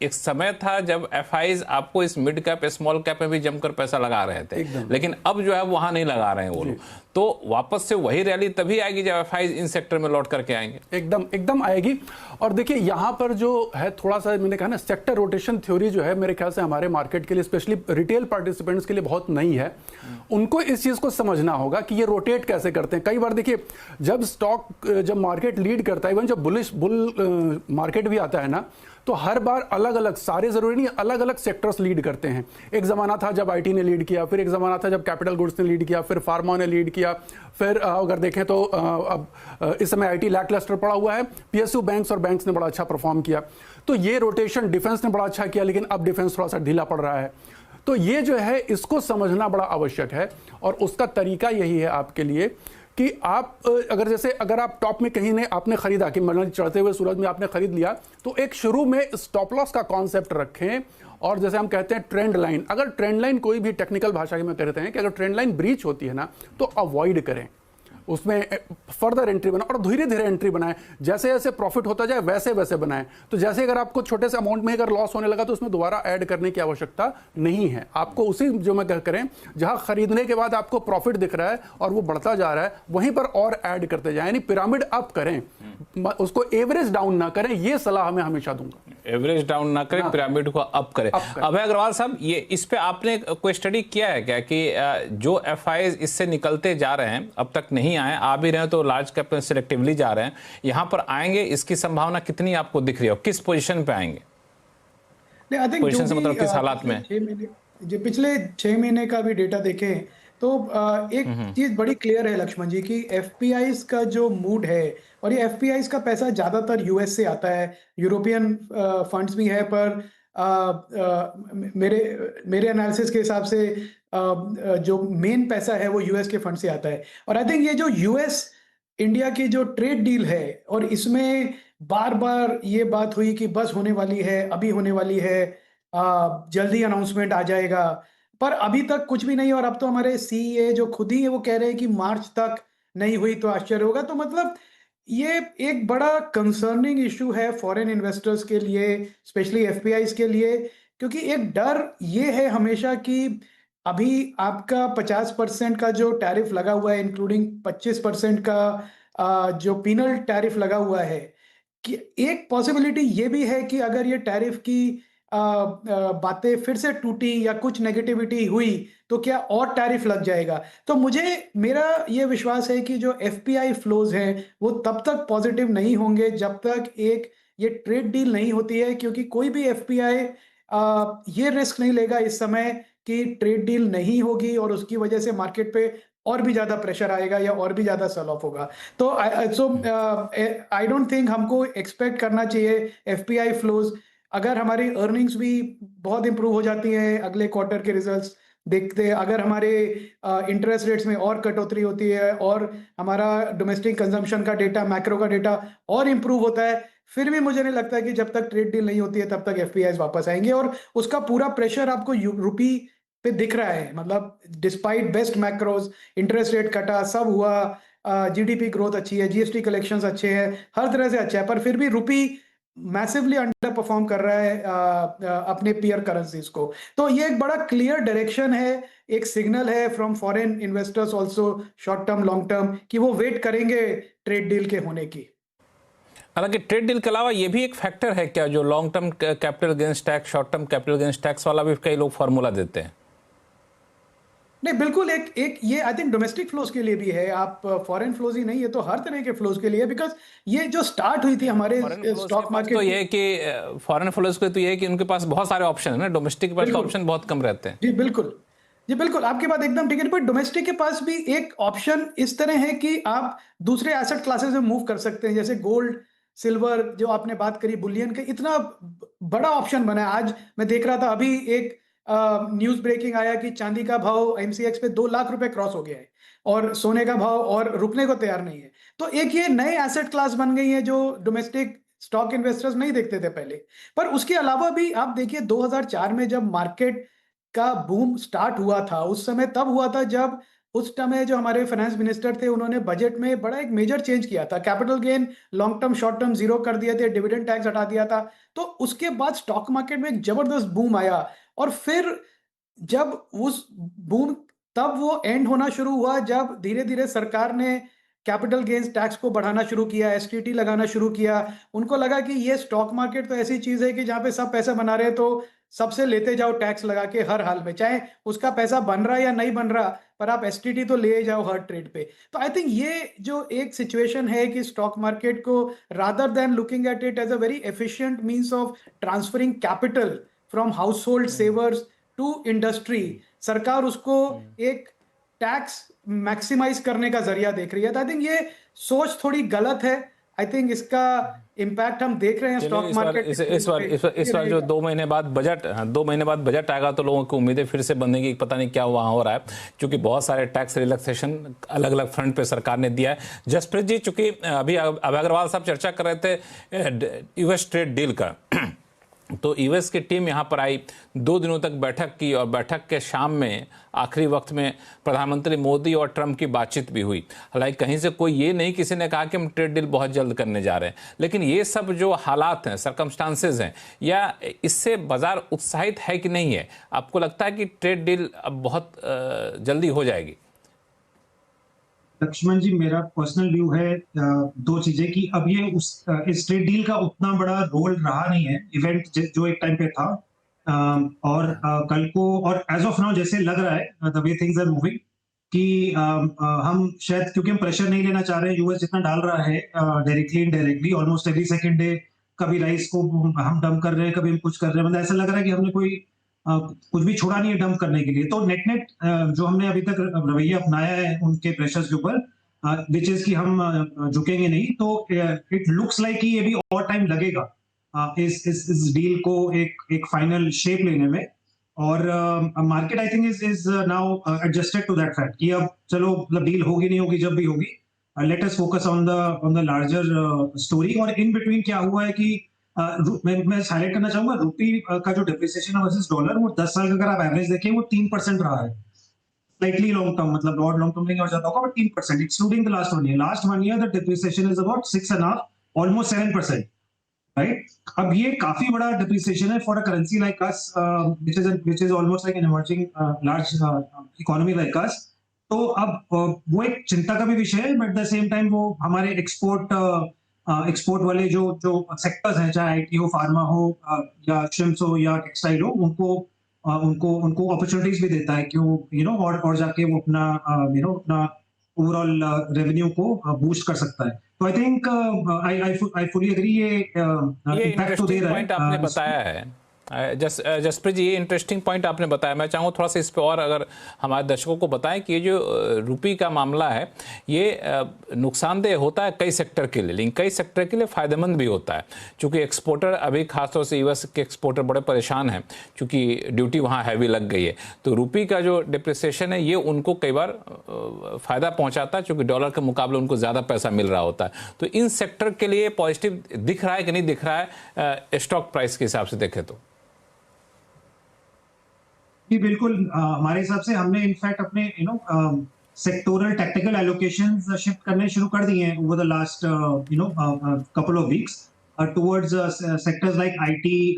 एक समय था जब एफआईज आपको इस मिड कैप स्मॉल कैप में भी जमकर पैसा लगा रहे थे, लेकिन अब जो है वहां नहीं लगा रहे हैं वो लोग, तो वापस से वही रैली तभी आएगी जब एफआईज इन सेक्टर में लौट करके आएंगे। एकदम आएगी। और देखिए यहां पर जो है थोड़ा सा मैंने कहा ना, सेक्टर रोटेशन थ्योरी जो है मेरे ख्याल से हमारे मार्केट के लिए स्पेशली रिटेल पार्टिसिपेंट्स के लिए बहुत नई है। उनको इस चीज को समझना होगा कि ये रोटेट कैसे करते हैं। कई बार देखिए जब मार्केट लीड करता है, इवन जब बुल मार्केट भी आता है ना, तो हर बार अलग अलग, सारे जरूरी नहीं, अलग अलग सेक्टर्स लीड करते हैं। एक जमाना था जब आईटी ने लीड किया, फिर एक जमाना था जब कैपिटल गुड्स ने लीड किया, फिर फार्मा ने लीड किया, फिर अगर देखें तो अब इस समय आईटी लैकलस्टर पड़ा हुआ है, पीएसयू बैंक्स और बैंक्स ने बड़ा अच्छा परफॉर्म किया। तो ये रोटेशन, डिफेंस ने बड़ा अच्छा किया, लेकिन अब डिफेंस थोड़ा सा ढीला पड़ रहा है। तो ये जो है इसको समझना बड़ा आवश्यक है, और उसका तरीका यही है आपके लिए कि आप अगर आप टॉप में कहीं ने आपने खरीदा, कि मतलब चढ़ते हुए सूरज में आपने खरीद लिया, तो एक शुरू में स्टॉप लॉस का कॉन्सेप्ट रखें। और जैसे हम कहते हैं ट्रेंड लाइन, अगर ट्रेंड लाइन कोई भी टेक्निकल भाषा में कहते हैं कि अगर ट्रेंड लाइन ब्रीच होती है ना, तो अवॉइड करें, उसमें फर्दर एंट्री बनाए और धीरे धीरे एंट्री बनाए, जैसे जैसे प्रॉफिट होता जाए वैसे वैसे बनाए। तो जैसे अगर आपको छोटे से अमाउंट में अगर लॉस होने लगा तो उसमें दोबारा ऐड करने की आवश्यकता नहीं है। आपको उसी जो मैं करें, जहां खरीदने के बाद आपको प्रॉफिट दिख रहा है और वो बढ़ता जा रहा है, वहीं पर और ऐड करते जाए, यानी पिरामिड अप करें, उसको एवरेज डाउन ना करें। ये सलाह मैं हमेशा दूंगा, एवरेज डाउन ना करें, पिरामिड को अप करें। अभय अग्रवाल साहब, ये इस पे आपने कोई स्टडी किया है क्या कि जो एफआईज इससे निकलते जा रहे हैं, अब तक नहीं आए, आ भी रहे हैं तो लार्ज कैप में सिलेक्टिवली जा रहे हैं, यहां पर आएंगे, इसकी संभावना कितनी आपको दिख रही है? किस पोजीशन पे आएंगे? पोजीशन से मतलब किस हालात में? जो पिछले 6 महीने का भी डेटा देखें तो एक चीज बड़ी क्लियर है लक्ष्मण जी की, एफपीआईज का जो मूड है, और ये एफपीआईज का पैसा ज्यादातर यूएस से आता है, यूरोपियन फंड्स भी है, पर मेरे एनालिसिस के हिसाब से जो मेन पैसा है वो यूएस के फंड से आता है। और आई थिंक ये जो यूएस इंडिया की जो ट्रेड डील है, और इसमें बार-बार ये बात हुई कि बस होने वाली है, अभी होने वाली है, जल्दी अनाउंसमेंट आ जाएगा, पर अभी तक कुछ भी नहीं। और अब तो हमारे सीईए जो खुद ही है वो कह रहे हैं कि मार्च तक नहीं हुई तो आश्चर्य होगा। तो मतलब ये एक बड़ा कंसर्निंग इश्यू है फॉरेन इन्वेस्टर्स के लिए, स्पेशली एफपीआईज़ के लिए, क्योंकि एक डर ये है हमेशा कि अभी आपका 50% का जो टैरिफ लगा हुआ है, इंक्लूडिंग 25% का जो पीनल टैरिफ लगा हुआ है, कि एक पॉसिबिलिटी ये भी है कि अगर ये टैरिफ की बातें फिर से टूटी या कुछ नेगेटिविटी हुई तो क्या और टैरिफ लग जाएगा। तो मेरा ये विश्वास है कि जो एफपीआई फ्लोज हैं वो तब तक पॉजिटिव नहीं होंगे जब तक एक ये ट्रेड डील नहीं होती है, क्योंकि कोई भी एफपीआई ये रिस्क नहीं लेगा इस समय कि ट्रेड डील नहीं होगी और उसकी वजह से मार्केट पे और भी ज्यादा प्रेशर आएगा या और भी ज्यादा सेल ऑफ होगा। तो आई डोंट थिंक हमको एक्सपेक्ट करना चाहिए एफपीआई फ्लोज। अगर हमारी अर्निंग्स भी बहुत इंप्रूव हो जाती हैं, अगले क्वार्टर के रिजल्ट्स देखते हैं, अगर हमारे इंटरेस्ट रेट्स में और कटौती होती है और हमारा डोमेस्टिक कंजम्पशन का डेटा, मैक्रो का डेटा और इंप्रूव होता है, फिर भी मुझे नहीं लगता कि जब तक ट्रेड डील नहीं होती है तब तक एफपीआईज वापस आएंगे। और उसका पूरा प्रेशर आपको रुपी पे दिख रहा है। मतलब despite best macros, interest rate कटा, सब हुआ, जीडीपी ग्रोथ अच्छी है, जीएसटी कलेक्शंस अच्छे हैं, हर तरह से अच्छा है, पर फिर भी रुपी मैसिवली अंडर परफॉर्म कर रहा है अपने पीयर करेंसीज को। तो ये एक बड़ा क्लियर डायरेक्शन है, एक सिग्नल है from foreign investors also, short term long term, कि वो वेट करेंगे ट्रेड डील के होने की। हालांकि ट्रेड डील के अलावा ये भी एक फैक्टर है क्या, जो long term capital gains tax, short term capital gains tax वाला भी कई लोग फार्मूला देते हैं। नहीं, बिल्कुल एक ये आई थिंक डोमेस्टिक फ्लोज के लिए भी है, आप फॉरेन फ्लोज ही नहीं, है तो हर तरह के फ्लोज के लिए, बिकॉज ये जो स्टार्ट हुई थी हमारे स्टॉक मार्केट, तो ये है कि फॉरेन फ्लोज के तो ये है कि उनके पास बहुत सारे ऑप्शन है ना, डोमेस्टिक के पास ऑप्शन बहुत कम रहते हैं। जी बिल्कुल, जी बिल्कुल, आपकी बात एकदम ठीक है। पर डोमेस्टिक के पास भी एक ऑप्शन इस तरह है कि आप दूसरे एसेट क्लासेस में मूव कर सकते हैं, जैसे गोल्ड, सिल्वर, जो आपने बात करी, बुलियन का इतना बड़ा ऑप्शन बना है। आज मैं देख रहा था, अभी एक न्यूज ब्रेकिंग आया कि चांदी का भाव एमसीएक्स पे 2 लाख रुपए क्रॉस हो गया है और सोने का भाव और रुकने को तैयार नहीं है। तो एक ये नए एसेट क्लास बन गई है जो डोमेस्टिक स्टॉक इन्वेस्टर्स नहीं देखते थे पहले। पर उसके अलावा भी आप देखिए 2004 में जब मार्केट का बूम स्टार्ट हुआ था, उस समय तब हुआ था जब उस समय जो हमारे फाइनेंस मिनिस्टर थे उन्होंने बजट में बड़ा एक मेजर चेंज किया था, capital gain long term short term zero कर दिए थे, डिविडेंड टैक्स हटा दिया था। तो उसके बाद स्टॉक मार्केट में एक जबरदस्त बूम आया, और फिर जब उस बूम, तब वो एंड होना शुरू हुआ जब धीरे धीरे सरकार ने कैपिटल गेन्स टैक्स को बढ़ाना शुरू किया, एसटीटी लगाना शुरू किया। उनको लगा कि ये स्टॉक मार्केट तो ऐसी चीज है कि जहां पे सब पैसा बना रहे हैं, तो सबसे लेते जाओ टैक्स लगा के हर हाल में, चाहे उसका पैसा बन रहा या नहीं बन रहा, पर आप एसटीटी तो ले जाओ हर ट्रेड पे। तो आई थिंक ये जो एक सिचुएशन है कि स्टॉक मार्केट को, rather than looking at it as a very efficient means of transferring capital from household savers to industry, सरकार उसको एक टैक्स मैक्सिमाइज करने का जरिया देख रही है। तो आई थिंक ये सोच थोड़ी गलत है। आई थिंक इसका इम्पैक्ट हम देख रहे हैं स्टॉक मार्केट। इस बार जो 2 महीने बाद बजट, 2 महीने बाद बजट आएगा तो लोगों की उम्मीदें फिर से बनने की, पता नहीं क्या वहां हो रहा है, क्योंकि बहुत सारे टैक्स रिलैक्सेशन अलग अलग फ्रंट पे सरकार ने दिया है। जसप्रीत जी, चूंकि अभी अभय अग्रवाल साहब चर्चा कर रहे थे यूएस ट्रेड डील का, तो यूएस की टीम यहाँ पर आई, 2 दिनों तक बैठक की, और बैठक के शाम में आखिरी वक्त में प्रधानमंत्री मोदी और ट्रंप की बातचीत भी हुई। हालांकि कहीं से कोई ये नहीं किसी ने कहा कि हम ट्रेड डील बहुत जल्द करने जा रहे हैं, लेकिन ये सब जो हालात हैं, सर्कमस्टांसेस हैं, या इससे बाजार उत्साहित है कि नहीं है? आपको लगता है कि ट्रेड डील अब बहुत जल्दी हो जाएगी? लक्ष्मण जी, मेरा पर्सनल व्यू है 2 चीजें कि अब ये इस ट्रेड डील का उतना बड़ा रोल रहा नहीं है, इवेंट जो एक टाइम पे था, और कल को, और एज ऑफ नाउ जैसे लग रहा है the way things are moving, कि हम शायद, क्योंकि हम प्रेशर नहीं लेना चाह रहे हैं, यूएस जितना डाल रहा है directly indirectly almost every second day, कभी राइस को हम डंप कर रहे हैं, कभी हम कुछ कर रहे हैं, मतलब ऐसा लग रहा है कि हमने कोई कुछ भी छोड़ा नहीं है डंप करने के लिए। तो नेट नेट जो हमने अभी तक रवैया अपनाया है उनके प्रेशर्स के ऊपर, विच इज कि हम झुकेंगे नहीं, तो इट लुक्स लाइक कि ये भी और टाइम लगेगा इस डील को एक फाइनल शेप लेने में। और market I think is now adjusted to that fact कि अब चलो मतलब डील होगी नहीं होगी, जब भी होगी let us focus on the larger story. और इन बिटवीन क्या हुआ है कि मैं हाईलाइट करना चाहूंगा रुपी का जो डिप्रिसिएशन है वर्सेस डॉलर, वो 10 साल का अगर आप एवरेज देखें वो 3% रहा है। स्लाइटली लॉन्ग टर्म, मतलब बहुत लॉन्ग टर्म नहीं और ज्यादा होगा, but 3% excluding the last 1 year. Last 1 year the depreciation is about 6.5, almost 7%, right? अब ये काफी बड़ा डिप्रिसिएशन है for a currency like us, which is almost like an emerging large economy like us. तो अब वो एक चिंता का भी विषय है, but at the same time वो हमारे एक्सपोर्ट वाले जो जो सेक्टर्स हैं, चाहे आईटी हो, फार्मा हो, या शिप्स हो या टेक्सटाइल हो, उनको अपॉर्चुनिटीज भी देता है कि वो और जाके वो अपना अपना ओवरऑल रेवेन्यू को बूस्ट कर सकता है। तो I think I fully agree, ये इम्पैक्ट तो दे इंटरेस्टिंग रहा पॉइंट आपने है। बताया है जसप्रीत जी, ये इंटरेस्टिंग पॉइंट आपने बताया। मैं चाहूँ थोड़ा सा इस पे और अगर हमारे दर्शकों को बताएं कि ये जो रुपी का मामला है ये नुकसानदेह होता है कई सेक्टर के लिए, लेकिन कई सेक्टर के लिए फ़ायदेमंद भी होता है। चूँकि एक्सपोर्टर अभी खासतौर से यूएस के एक्सपोर्टर बड़े परेशान हैं क्योंकि ड्यूटी वहाँ हैवी लग गई है। तो रुपी का जो डिप्रिसिएशन है ये उनको कई बार फ़ायदा पहुँचाता है क्योंकि डॉलर के मुकाबले उनको ज़्यादा पैसा मिल रहा होता है। तो इन सेक्टर के लिए पॉजिटिव दिख रहा है कि नहीं दिख रहा है स्टॉक प्राइस के हिसाब से देखें तो? जी बिल्कुल, हमारे हिसाब से हमने इनफैक्ट अपने सेक्टोरल टैक्टिकल एलोकेशंस शिफ्ट करने शुरू कर दिए हैं over the last couple of weeks towards sectors like IT,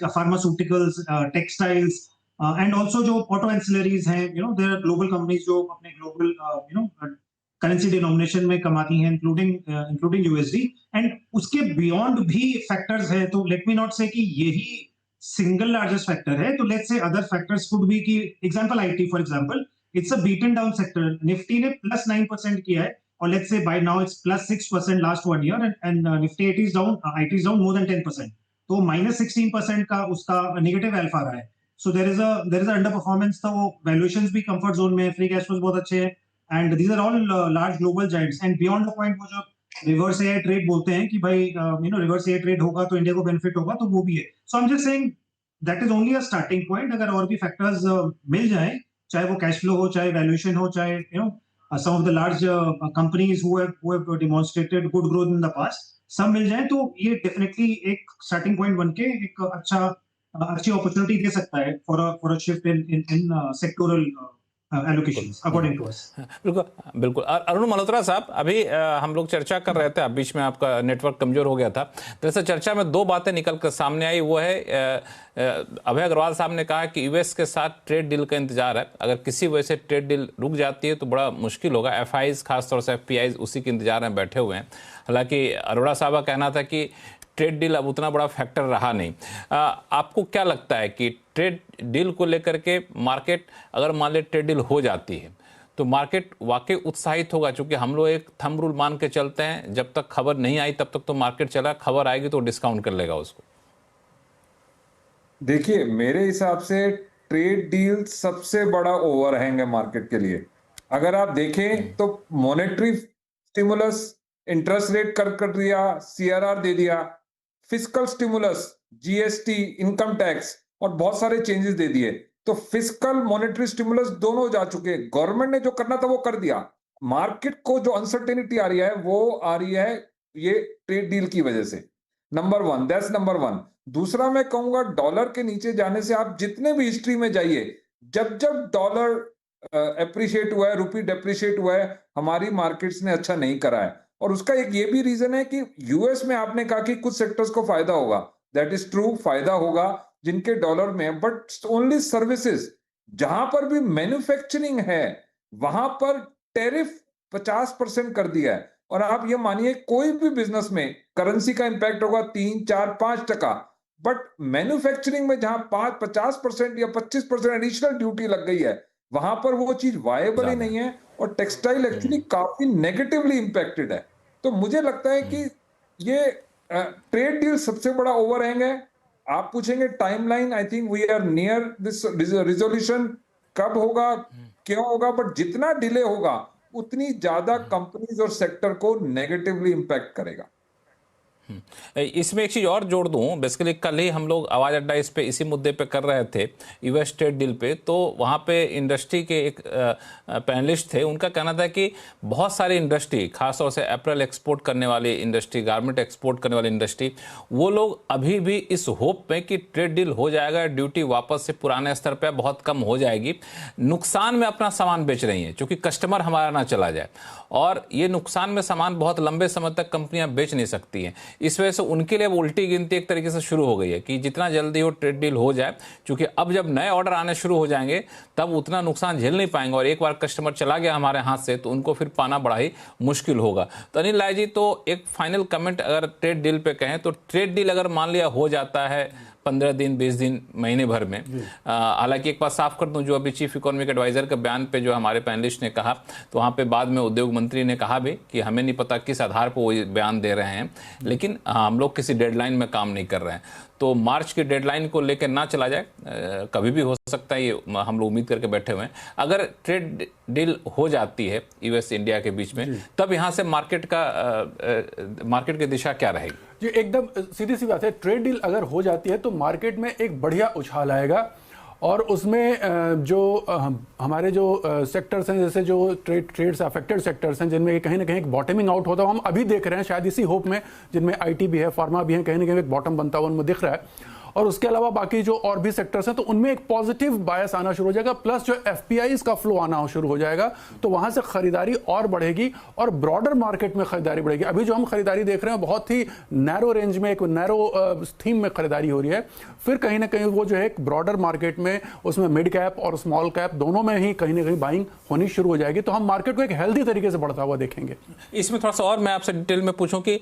pharmaceuticals, textiles, and also जो ऑटो एंसिलरीज हैं, देयर आर ग्लोबल कंपनीज जो अपने ग्लोबल करेंसी डिनोमिनेशन में कमाती हैं, इंक्लूडिंग यूएसडी, एंड उसके बियॉन्ड भी फैक्टर्स हैं। तो लेट मी नॉट से कि यही सिंगल लार्जेस्ट फैक्टर है, तो let's say other factors could be कि example IT for example, it's a beaten down sector. Nifty ने +9% किया है और let's say by now it's +6% last 1 year, and Nifty IT is down more than 10%। तो -16% का उसका नेगेटिव अल्फा रहा है। So there is a underperformance. तो वैल्यूएशंस भी कंफर्ट जोन में है, फ्री कैश फ्लोज बहुत अच्छे हैं, and these are all large global giants. And beyond the point, वो जो रिवर्स एआई ट्रेड बोलते हैं कि भाई रिवर्स एआई ट्रेड होगा तो इंडिया को बेनिफिट होगा, तो वो भी है। So I am just saying that is only a starting point. अगर और भी फैक्टर्स मिल जाएं, चाहे वो कैश फ्लो हो, चाहे वैल्यूएशन हो, चाहे some of the large companies who have demonstrated good growth in the past, सब मिल जाए, तो ये डेफिनेटली एक स्टार्टिंग पॉइंट बन के एक अच्छी अपॉर्चुनिटी दे सकता है for a shift in sectoral allocations according to us। बिल्कुल बिल्कुल। अरुण मल्होत्रा साहब, अभी हम लोग चर्चा कर रहे थे, अब बीच में आपका नेटवर्क कमजोर हो गया था। दरअसल चर्चा में दो बातें निकल कर सामने आई। वो है अभय अग्रवाल साहब ने कहा कि यूएस के साथ ट्रेड डील का इंतजार है, अगर किसी वजह से ट्रेड डील रुक जाती है तो बड़ा मुश्किल होगा। एफआईज खासतौर से एफपीआईज उसी के इंतजार में बैठे हुए हैं। हालांकि अरोड़ा साहब का कहना था कि ट्रेड डील अब उतना बड़ा फैक्टर रहा नहीं। आपको क्या लगता है कि ट्रेड डील को लेकर के मार्केट, अगर मान ले ट्रेड डील हो जाती है तो मार्केट वाकई उत्साहित होगा? क्योंकि हम लोग एक थंब रूल मान के चलते हैं, जब तक खबर नहीं आई तब तक तो मार्केट चला, खबर आएगी तो डिस्काउंट कर लेगा उसको। देखिए, मेरे हिसाब से ट्रेड डील सबसे बड़ा ओवरहैंग है मार्केट के लिए। अगर आप देखें तो मॉनेटरी स्टिमुलस, इंटरेस्ट रेट कर दिया, सीआरआर दे दिया, fiscal stimulus, GST, income tax और बहुत सारे चेंजेस दे दिए। तो फिस्कल मॉनेटरी स्टिमुलस दोनों जा चुके हैं। गवर्नमेंट ने जो करना था वो कर दिया। मार्केट को जो अनसर्टेनिटी आ रही है वो आ रही है ये ट्रेड डील की वजह से। Number 1, that's number 1। दूसरा मैं कहूंगा, डॉलर के नीचे जाने से आप जितने भी हिस्ट्री में जाइए, जब जब डॉलर एप्रिशिएट हुआ है, रुपी डेप्रिशिएट हुआ है, हमारी मार्केट्स ने अच्छा नहीं करा है। और उसका एक ये भी रीजन है कि यूएस में आपने कहा कि कुछ सेक्टर्स को फायदा होगा, दैट इज ट्रू, फायदा होगा जिनके डॉलर में, बट ओनली सर्विसेज। जहां पर भी मैन्युफैक्चरिंग है वहां पर टैरिफ 50% कर दिया है। और आप ये मानिए कोई भी बिजनेस में करेंसी का इंपैक्ट होगा 3, 4, 5%, बट मैन्युफैक्चरिंग में जहां 50% या 25% एडिशनल ड्यूटी लग गई है, वहां पर वो चीज वायबल ही नहीं है। और टेक्सटाइल एक्चुअली काफी नेगेटिवली इंपैक्टेड है। तो मुझे लगता है कि ये ट्रेड डील सबसे बड़ा ओवरहैंग है। आप पूछेंगे timeline, I think we are near this resolution. कब होगा, क्यों होगा, बट जितना डिले होगा उतनी ज्यादा कंपनीज और सेक्टर को नेगेटिवली इंपैक्ट करेगा। इसमें एक चीज़ और जोड़ दूं, बेसिकली कल ही हम लोग आवाज़ अड्डा इस पे इसी मुद्दे पे कर रहे थे, यूएस ट्रेड डील पे, तो वहाँ पे इंडस्ट्री के एक पैनलिस्ट थे, उनका कहना था कि बहुत सारी इंडस्ट्री, खासतौर से अप्रैल एक्सपोर्ट करने वाली इंडस्ट्री, गारमेंट एक्सपोर्ट करने वाली इंडस्ट्री, वो लोग अभी भी इस होप में कि ट्रेड डील हो जाएगा, ड्यूटी वापस से पुराने स्तर पर बहुत कम हो जाएगी, नुकसान में अपना सामान बेच रही हैं, क्योंकि कस्टमर हमारा ना चला जाए, और ये नुकसान में सामान बहुत लंबे समय तक कंपनियां बेच नहीं सकती हैं। इस वजह से उनके लिए उल्टी गिनती एक तरीके से शुरू हो गई है कि जितना जल्दी वो ट्रेड डील हो जाए, क्योंकि अब जब नए ऑर्डर आने शुरू हो जाएंगे तब उतना नुकसान झेल नहीं पाएंगे, और एक बार कस्टमर चला गया हमारे हाथ से तो उनको फिर पाना बड़ा ही मुश्किल होगा। तो अनिल राय जी, तो एक फाइनल कमेंट अगर ट्रेड डील पे कहें, तो ट्रेड डील अगर मान लिया हो जाता है 15 दिन, 20 दिन, महीने भर में, हालांकि एक बात साफ कर दूं, जो अभी चीफ इकोनॉमिक एडवाइजर के बयान पे जो हमारे पैनलिस्ट ने कहा, तो वहाँ पे बाद में उद्योग मंत्री ने कहा भी कि हमें नहीं पता किस आधार पर वो बयान दे रहे हैं, लेकिन हम लोग किसी डेडलाइन में काम नहीं कर रहे हैं, तो मार्च की डेडलाइन को लेकर ना चला जाए, कभी भी हो सकता है, ये हम लोग उम्मीद करके बैठे हुए हैं। अगर ट्रेड डील हो जाती है यूएस इंडिया के बीच में, तब यहाँ से मार्केट की दिशा क्या रहेगी? जी, एकदम सीधी सी बात है, ट्रेड डील अगर हो जाती है तो मार्केट में एक बढ़िया उछाल आएगा, और उसमें जो हमारे जो सेक्टर्स हैं, जैसे जो ट्रेड से अफेक्टेड सेक्टर्स हैं, जिनमें कहीं ना कहीं एक बॉटमिंग आउट होता है, हम अभी देख रहे हैं शायद इसी होप में, जिनमें आईटी भी है, फार्मा भी है, कहीं ना कहीं एक बॉटम बनता हुआ उनमें दिख रहा है, और उसके अलावा बाकी जो और भी सेक्टर्स हैं तो उनमें एक पॉजिटिव बायस आना शुरू हो जाएगा, प्लस जो एफपीआईज का फ्लो आना शुरू हो जाएगा, तो वहां से खरीदारी और बढ़ेगी और ब्रॉडर मार्केट में खरीदारी बढ़ेगी। अभी जो हम खरीदारी देख रहे हैं बहुत ही नैरो रेंज में, एक नैरो थीम में खरीदारी हो रही है, फिर कहीं ना कहीं वो जो है एक ब्रॉडर मार्केट में, उसमें मिड कैप और स्मॉल कैप दोनों में ही कहीं ना कहीं बाइंग होनी शुरू हो जाएगी, तो हम मार्केट को एक हेल्दी तरीके से बढ़ता हुआ देखेंगे। इसमें थोड़ा सा और मैं आपसे डिटेल में पूछूं कि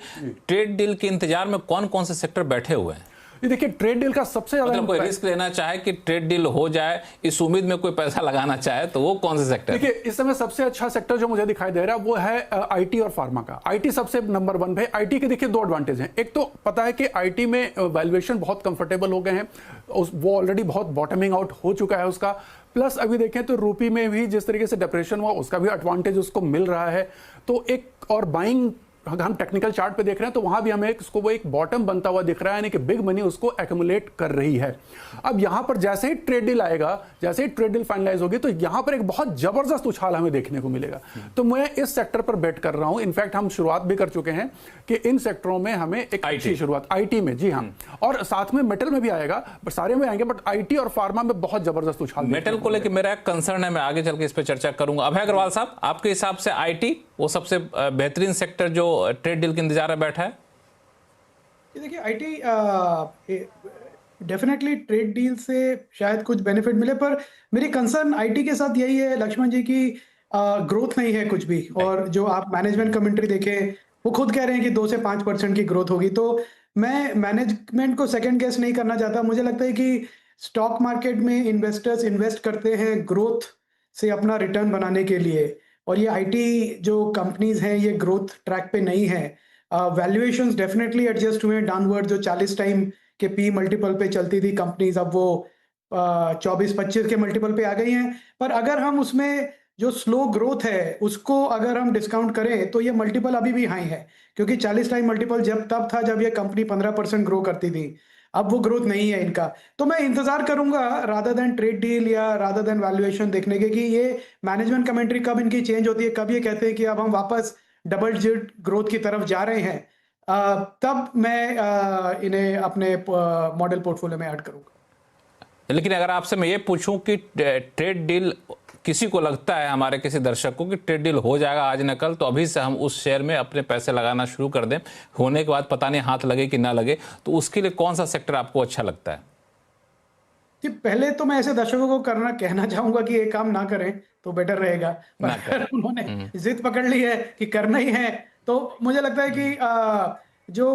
ट्रेड डील के इंतजार में कौन कौन से सेक्टर बैठे हुए हैं? ये देखिए, ट्रेड डील का सबसे ज्यादा, मतलब कोई रिस्क लेना चाहे कि ट्रेड डील हो जाए, इस उम्मीद में कोई पैसा लगाना चाहे, तो वो कौन से सेक्टर? देखिए, इस समय सबसे अच्छा सेक्टर जो मुझे दिखाई दे रहा है वो है आईटी और फार्मा का। आईटी सबसे नंबर 1 पे। आईटी के देखिए 2 एडवांटेज हैं। एक तो पता है कि आईटी में वैल्यूएशन बहुत कंफर्टेबल हो गए हैं, वो ऑलरेडी बहुत बॉटमिंग आउट हो चुका है उसका, प्लस अभी देखें तो रूपी में भी जिस तरीके से डिप्रेशन हुआ उसका भी एडवांटेज उसको मिल रहा है, तो एक और बाइंग हम टेक्निकल चार्ट पे देख रहे हैं तो वहां भी हमें उसको वो एक बॉटम बनता हुआ दिख रहा है, यानी कि बिग मनी उसको एक्यूमुलेट कर रही है। अब यहां पर जैसे ही ट्रेड डील आएगा, जैसे ही ट्रेड डील फाइनलाइज होगी, तो यहां पर एक बहुत जबरदस्त उछाल हमें देखने को मिलेगा। तो मैं इस सेक्टर पर बेट कर रहा हूं। इनफैक्ट हम शुरुआत भी कर चुके हैं कि इन सेक्टरों में हमें एक अच्छी शुरुआत, आईटी में, जी हां, और साथ में मेटल में भी आएगा, सारे में आएंगे, बट आईटी और फार्मा में बहुत जबरदस्त उछाल। मेटल को लेकर मेरा एक कंसर्न है, मैं आगे चल के इस पर चर्चा करूंगा। अभय अग्रवाल साहब, आपके हिसाब से आईटी वो सबसे बेहतरीन सेक्टर जो ट्रेड डील के इंतजार में बैठा है? देखिए, आईटी डेफिनेटली ट्रेड डील से शायद कुछ बेनिफिट मिले, पर मेरी कंसर्न आईटी के साथ यही है लक्ष्मण जी की ग्रोथ नहीं है कुछ भी, और जो आप मैनेजमेंट कमेंट्री देखें वो खुद कह रहे हैं कि 2 से 5% की ग्रोथ होगी। तो मैं मैनेजमेंट को सेकंड गेस नहीं करना चाहता। मुझे लगता है कि स्टॉक मार्केट में इन्वेस्टर्स इन्वेस्ट करते हैं ग्रोथ से अपना रिटर्न बनाने के लिए, और ये आईटी जो कंपनीज हैं ये ग्रोथ ट्रैक पे नहीं है। वैल्यूएशंस डेफिनेटली एडजस्ट हुए डाउनवर्ड। जो 40 टाइम के पी मल्टीपल पे चलती थी कंपनीज, अब वो 24-25 के मल्टीपल पे आ गई हैं। पर अगर हम उसमें जो स्लो ग्रोथ है उसको अगर हम डिस्काउंट करें तो ये मल्टीपल अभी भी हाई है, क्योंकि 40 टाइम मल्टीपल जब तब था जब ये कंपनी 15% ग्रो करती थी, अब वो ग्रोथ नहीं है इनका। तो मैं इंतजार करूंगा रादर देन ट्रेड डील या रादर देन वैल्यूएशन देखने के कि ये मैनेजमेंट कमेंट्री कब इनकी चेंज होती है, कब ये कहते हैं कि अब हम वापस डबल डिजिट ग्रोथ की तरफ जा रहे हैं, तब मैं इन्हें अपने मॉडल पोर्टफोलियो में ऐड करूंगा। लेकिन अगर आपसे मैं ये पूछूं कि ट्रेड डील, किसी को लगता है, हमारे किसी दर्शक को, कि ट्रेड डील हो जाएगा आज न कल, तो अभी से हम उस शेयर में अपने पैसे लगाना शुरू कर दें, होने के बाद पता नहीं हाथ लगे कि ना लगे, तो उसके लिए कौन सा सेक्टर आपको अच्छा लगता है? कि पहले तो मैं ऐसे दर्शकों को कहना चाहूंगा कि ये काम ना करें तो बेटर रहेगा, पर अगर उन्होंने जिद पकड़ ली है कि करना ही है, तो मुझे लगता है कि जो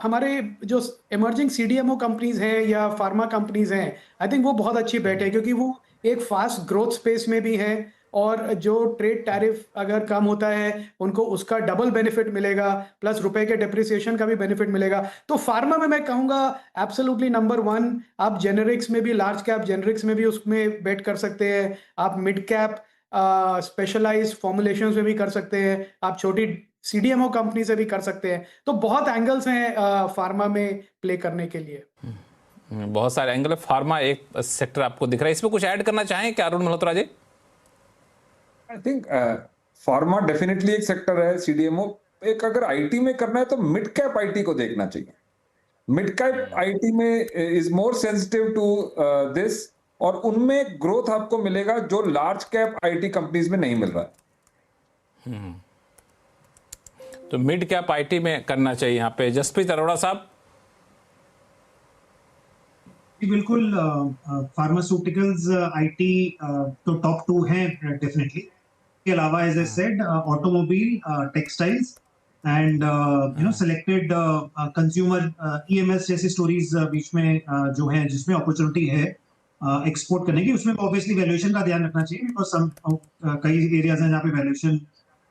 हमारे जो इमर्जिंग सीडीएमओ कंपनीज हैं या फार्मा कंपनीज हैं, आई थिंक वो बहुत अच्छी बेट है, क्योंकि वो एक फास्ट ग्रोथ स्पेस में भी है, और जो ट्रेड टैरिफ अगर कम होता है उनको उसका डबल बेनिफिट मिलेगा, प्लस रुपए के डेप्रिसिएशन का भी बेनिफिट मिलेगा। तो फार्मा में मैं कहूंगा एब्सोल्युटली नंबर 1। आप जेनेरिक्स में भी, लार्ज कैप जेनेरिक्स में भी उसमें बेट कर सकते हैं, आप मिड कैप स्पेशलाइज्ड फॉर्मुलेशंस में भी कर सकते हैं, आप छोटी सीडीएमओ कंपनी से भी कर सकते हैं। तो बहुत एंगल्स हैं फार्मा में प्ले करने के लिए। बहुत सारे एंगल है। फार्मा एक सेक्टर आपको दिख रहा है, इसमें कुछ ऐड करना चाहें क्या Arun Malhotra ji? I think pharma definitely एक सेक्टर है। सीडीएमओ एक अगर आईटी में करना है तो मिड कैप आईटी को देखना चाहिए। मिड कैप आईटी में is more sensitive to this, और उनमें ग्रोथ आपको मिलेगा जो लार्ज कैप आईटी कंपनीज में नहीं मिल रहा है। तो मिड कैप आईटी में करना चाहिए यहाँ पे। जसप्रीत अरोड़ा साहब। बिल्कुल, फार्मास्यूटिकल्स आईटी तो टॉप 2 हैं डेफिनेटली। के अलावा as I said automobile, textiles and selected consumer EMS जैसी स्टोरीज बीच में जो है जिसमें अपॉर्चुनिटी है एक्सपोर्ट करने की। उसमें ऑब्वियसली वैल्यूएशन का ध्यान रखना चाहिए, बिकॉज सम कई एरियाज हैं जहाँ पे वैल्यूएशन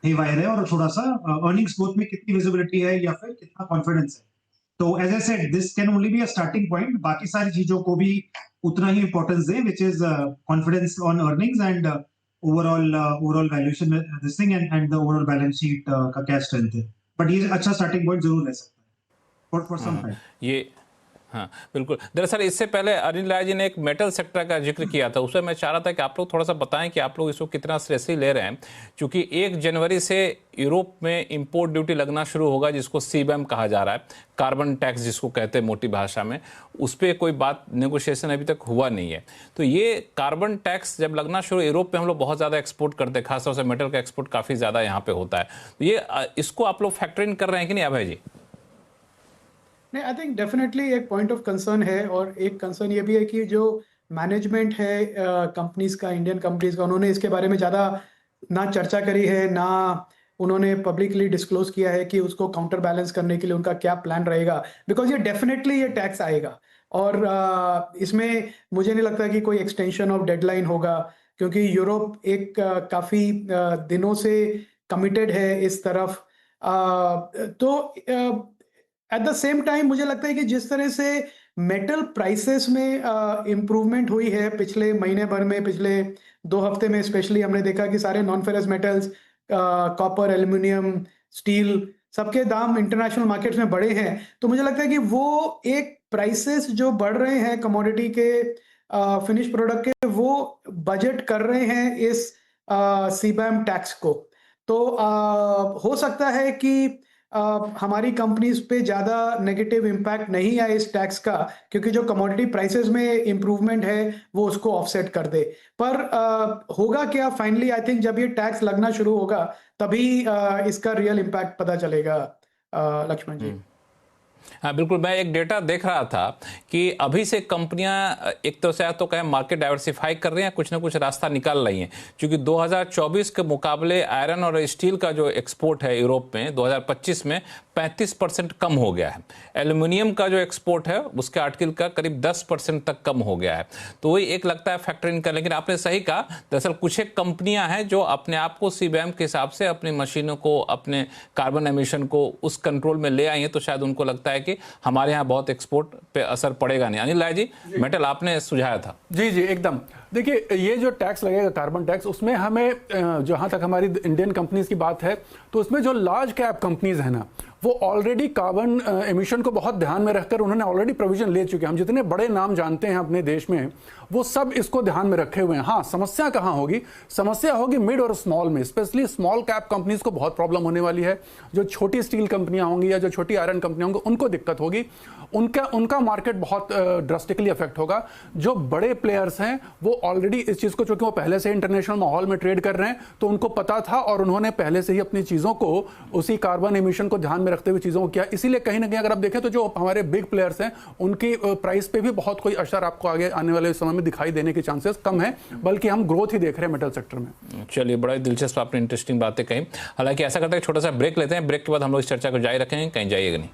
हेवायर है, और थोड़ा सा अर्निंग्स ग्रोथ में कितनी विजिबिलिटी है या फिर कितना कॉन्फिडेंस है। तो as I said this can only be a starting point. बाकी सारी चीजों को भी उतना ही इंपॉर्टेंस दें, which is confidence on earnings and overall valuation this thing and the overall balance sheet का क्या स्ट्रेंथ है। बट ये अच्छा स्टार्टिंग पॉइंट जरूर रह सकता है फॉर सम टाइम। ये हाँ बिल्कुल। दरअसल इससे पहले अनिल राय जी ने एक मेटल सेक्टर का जिक्र किया था, उसमें मैं चाह रहा था कि आप लोग थोड़ा सा बताएं कि आप लोग इसको कितना सीरियसली ले रहे हैं, क्योंकि 1 जनवरी से यूरोप में इंपोर्ट ड्यूटी लगना शुरू होगा, जिसको सीबैम कहा जा रहा है, कार्बन टैक्स जिसको कहते हैं मोटी भाषा में। उस पर कोई बात नेगोशिएशन अभी तक हुआ नहीं है। तो ये कार्बन टैक्स जब लगना शुरू, यूरोप में हम लोग बहुत ज़्यादा एक्सपोर्ट करते हैं, खासतौर से मेटल का एक्सपोर्ट काफ़ी ज़्यादा यहाँ पे होता है। तो ये इसको आप लोग फैक्टर इन कर रहे हैं कि नहीं अभय जी? नहीं, आई थिंक डेफिनेटली एक पॉइंट ऑफ कंसर्न है, और एक कंसर्न ये भी है कि जो मैनेजमेंट है कंपनीज का, इंडियन कंपनीज का, उन्होंने इसके बारे में ज़्यादा ना चर्चा करी है, ना उन्होंने पब्लिकली डिस्क्लोज किया है कि उसको काउंटर बैलेंस करने के लिए उनका क्या प्लान रहेगा। बिकॉज ये डेफिनेटली ये टैक्स आएगा, और इसमें मुझे नहीं लगता कि कोई एक्सटेंशन ऑफ डेडलाइन होगा, क्योंकि यूरोप एक काफ़ी दिनों से कमिटेड है इस तरफ। तो एट द सेम टाइम मुझे लगता है कि जिस तरह से मेटल प्राइसेस में इम्प्रूवमेंट हुई है पिछले महीने भर में, पिछले 2 हफ्ते में स्पेशली, हमने देखा कि सारे non ferrous metals, copper, aluminium, steel, सबके दाम इंटरनेशनल मार्केट्स में बढ़े हैं। तो मुझे लगता है कि वो एक प्राइसेस जो बढ़ रहे हैं कमोडिटी के, फिनिश प्रोडक्ट के, वो बजट कर रहे हैं इस सीबैम टैक्स को। तो हो सकता है कि हमारी कंपनीज पे ज़्यादा नेगेटिव इम्पैक्ट नहीं आए इस टैक्स का, क्योंकि जो कमोडिटी प्राइसेस में इम्प्रूवमेंट है वो उसको ऑफसेट कर दे। पर होगा क्या फाइनली, आई थिंक जब ये टैक्स लगना शुरू होगा तभी इसका रियल इम्पैक्ट पता चलेगा। लक्ष्मण जी। हाँ बिल्कुल, मैं एक डेटा देख रहा था कि अभी से कंपनियां एक तरह से तो कहें मार्केट डाइवर्सिफाई कर रही हैं, कुछ ना कुछ रास्ता निकाल रही हैं, क्योंकि 2024 के मुकाबले आयरन और स्टील का जो एक्सपोर्ट है यूरोप में 2025 में 35% कम हो गया है। एल्युमिनियम का जो एक्सपोर्ट है उसके आर्टिकल का करीब 10% तक कम हो गया है। तो वही एक लगता है फैक्टर इन कर। लेकिन आपने सही कहा, दरअसल कुछ एक कंपनियां हैं जो अपने आप को सीबैम के हिसाब से अपनी मशीनों को, अपने कार्बन एमिशन को उस कंट्रोल में ले आई हैं, तो शायद उनको लगता है कि हमारे यहाँ बहुत एक्सपोर्ट पे असर पड़ेगा नहीं। अनिल राय जी, मेटल आपने सुझाया था। जी जी एकदम। देखिए, ये जो टैक्स लगेगा कार्बन टैक्स, उसमें हमें जहां तक हमारी इंडियन कंपनीज की बात है, तो उसमें जो लार्ज कैप कंपनीज है ना, वो ऑलरेडी कार्बन एमिशन को बहुत ध्यान में रखकर उन्होंने ऑलरेडी प्रोविजन ले चुके हैं। हम जितने बड़े नाम जानते हैं अपने देश में, वो सब इसको ध्यान में रखे हुए हैं। हाँ, समस्या कहाँ होगी? समस्या होगी मिड और स्मॉल में, स्पेशली स्मॉल कैप कंपनीज को बहुत प्रॉब्लम होने वाली है। जो छोटी स्टील कंपनियां होंगी या जो छोटी आयरन कंपनियां होंगी, उनको दिक्कत होगी। उनका मार्केट बहुत ड्रास्टिकली अफेक्ट होगा। जो बड़े प्लेयर्स हैं वो ऑलरेडी इस चीज को, चूंकि वो पहले से इंटरनेशनल माहौल में ट्रेड कर रहे हैं, तो उनको पता था और उन्होंने पहले से ही अपनी चीजों को उसी कार्बन एमिशन को ध्यान में रखते हुए चीजों को किया। इसीलिए कहीं ना कहीं अगर आप देखें तो जो हमारे बिग प्लेयर्स हैं, उनकी प्राइस पे भी बहुत कोई असर आपको आगे आने वाले समय में दिखाई देने के चांसेस कम है, बल्कि हम ग्रोथ ही देख रहे हैं मेटल सेक्टर में। चलिए, बड़ा दिलचस्प आपने इंटरेस्टिंग बातें कही। हालांकि ऐसा करते हैं छोटा सा ब्रेक लेते हैं, ब्रेक के बाद हम लोग इस चर्चा को जारी रखेंगे, कहीं जाइएगा नहीं।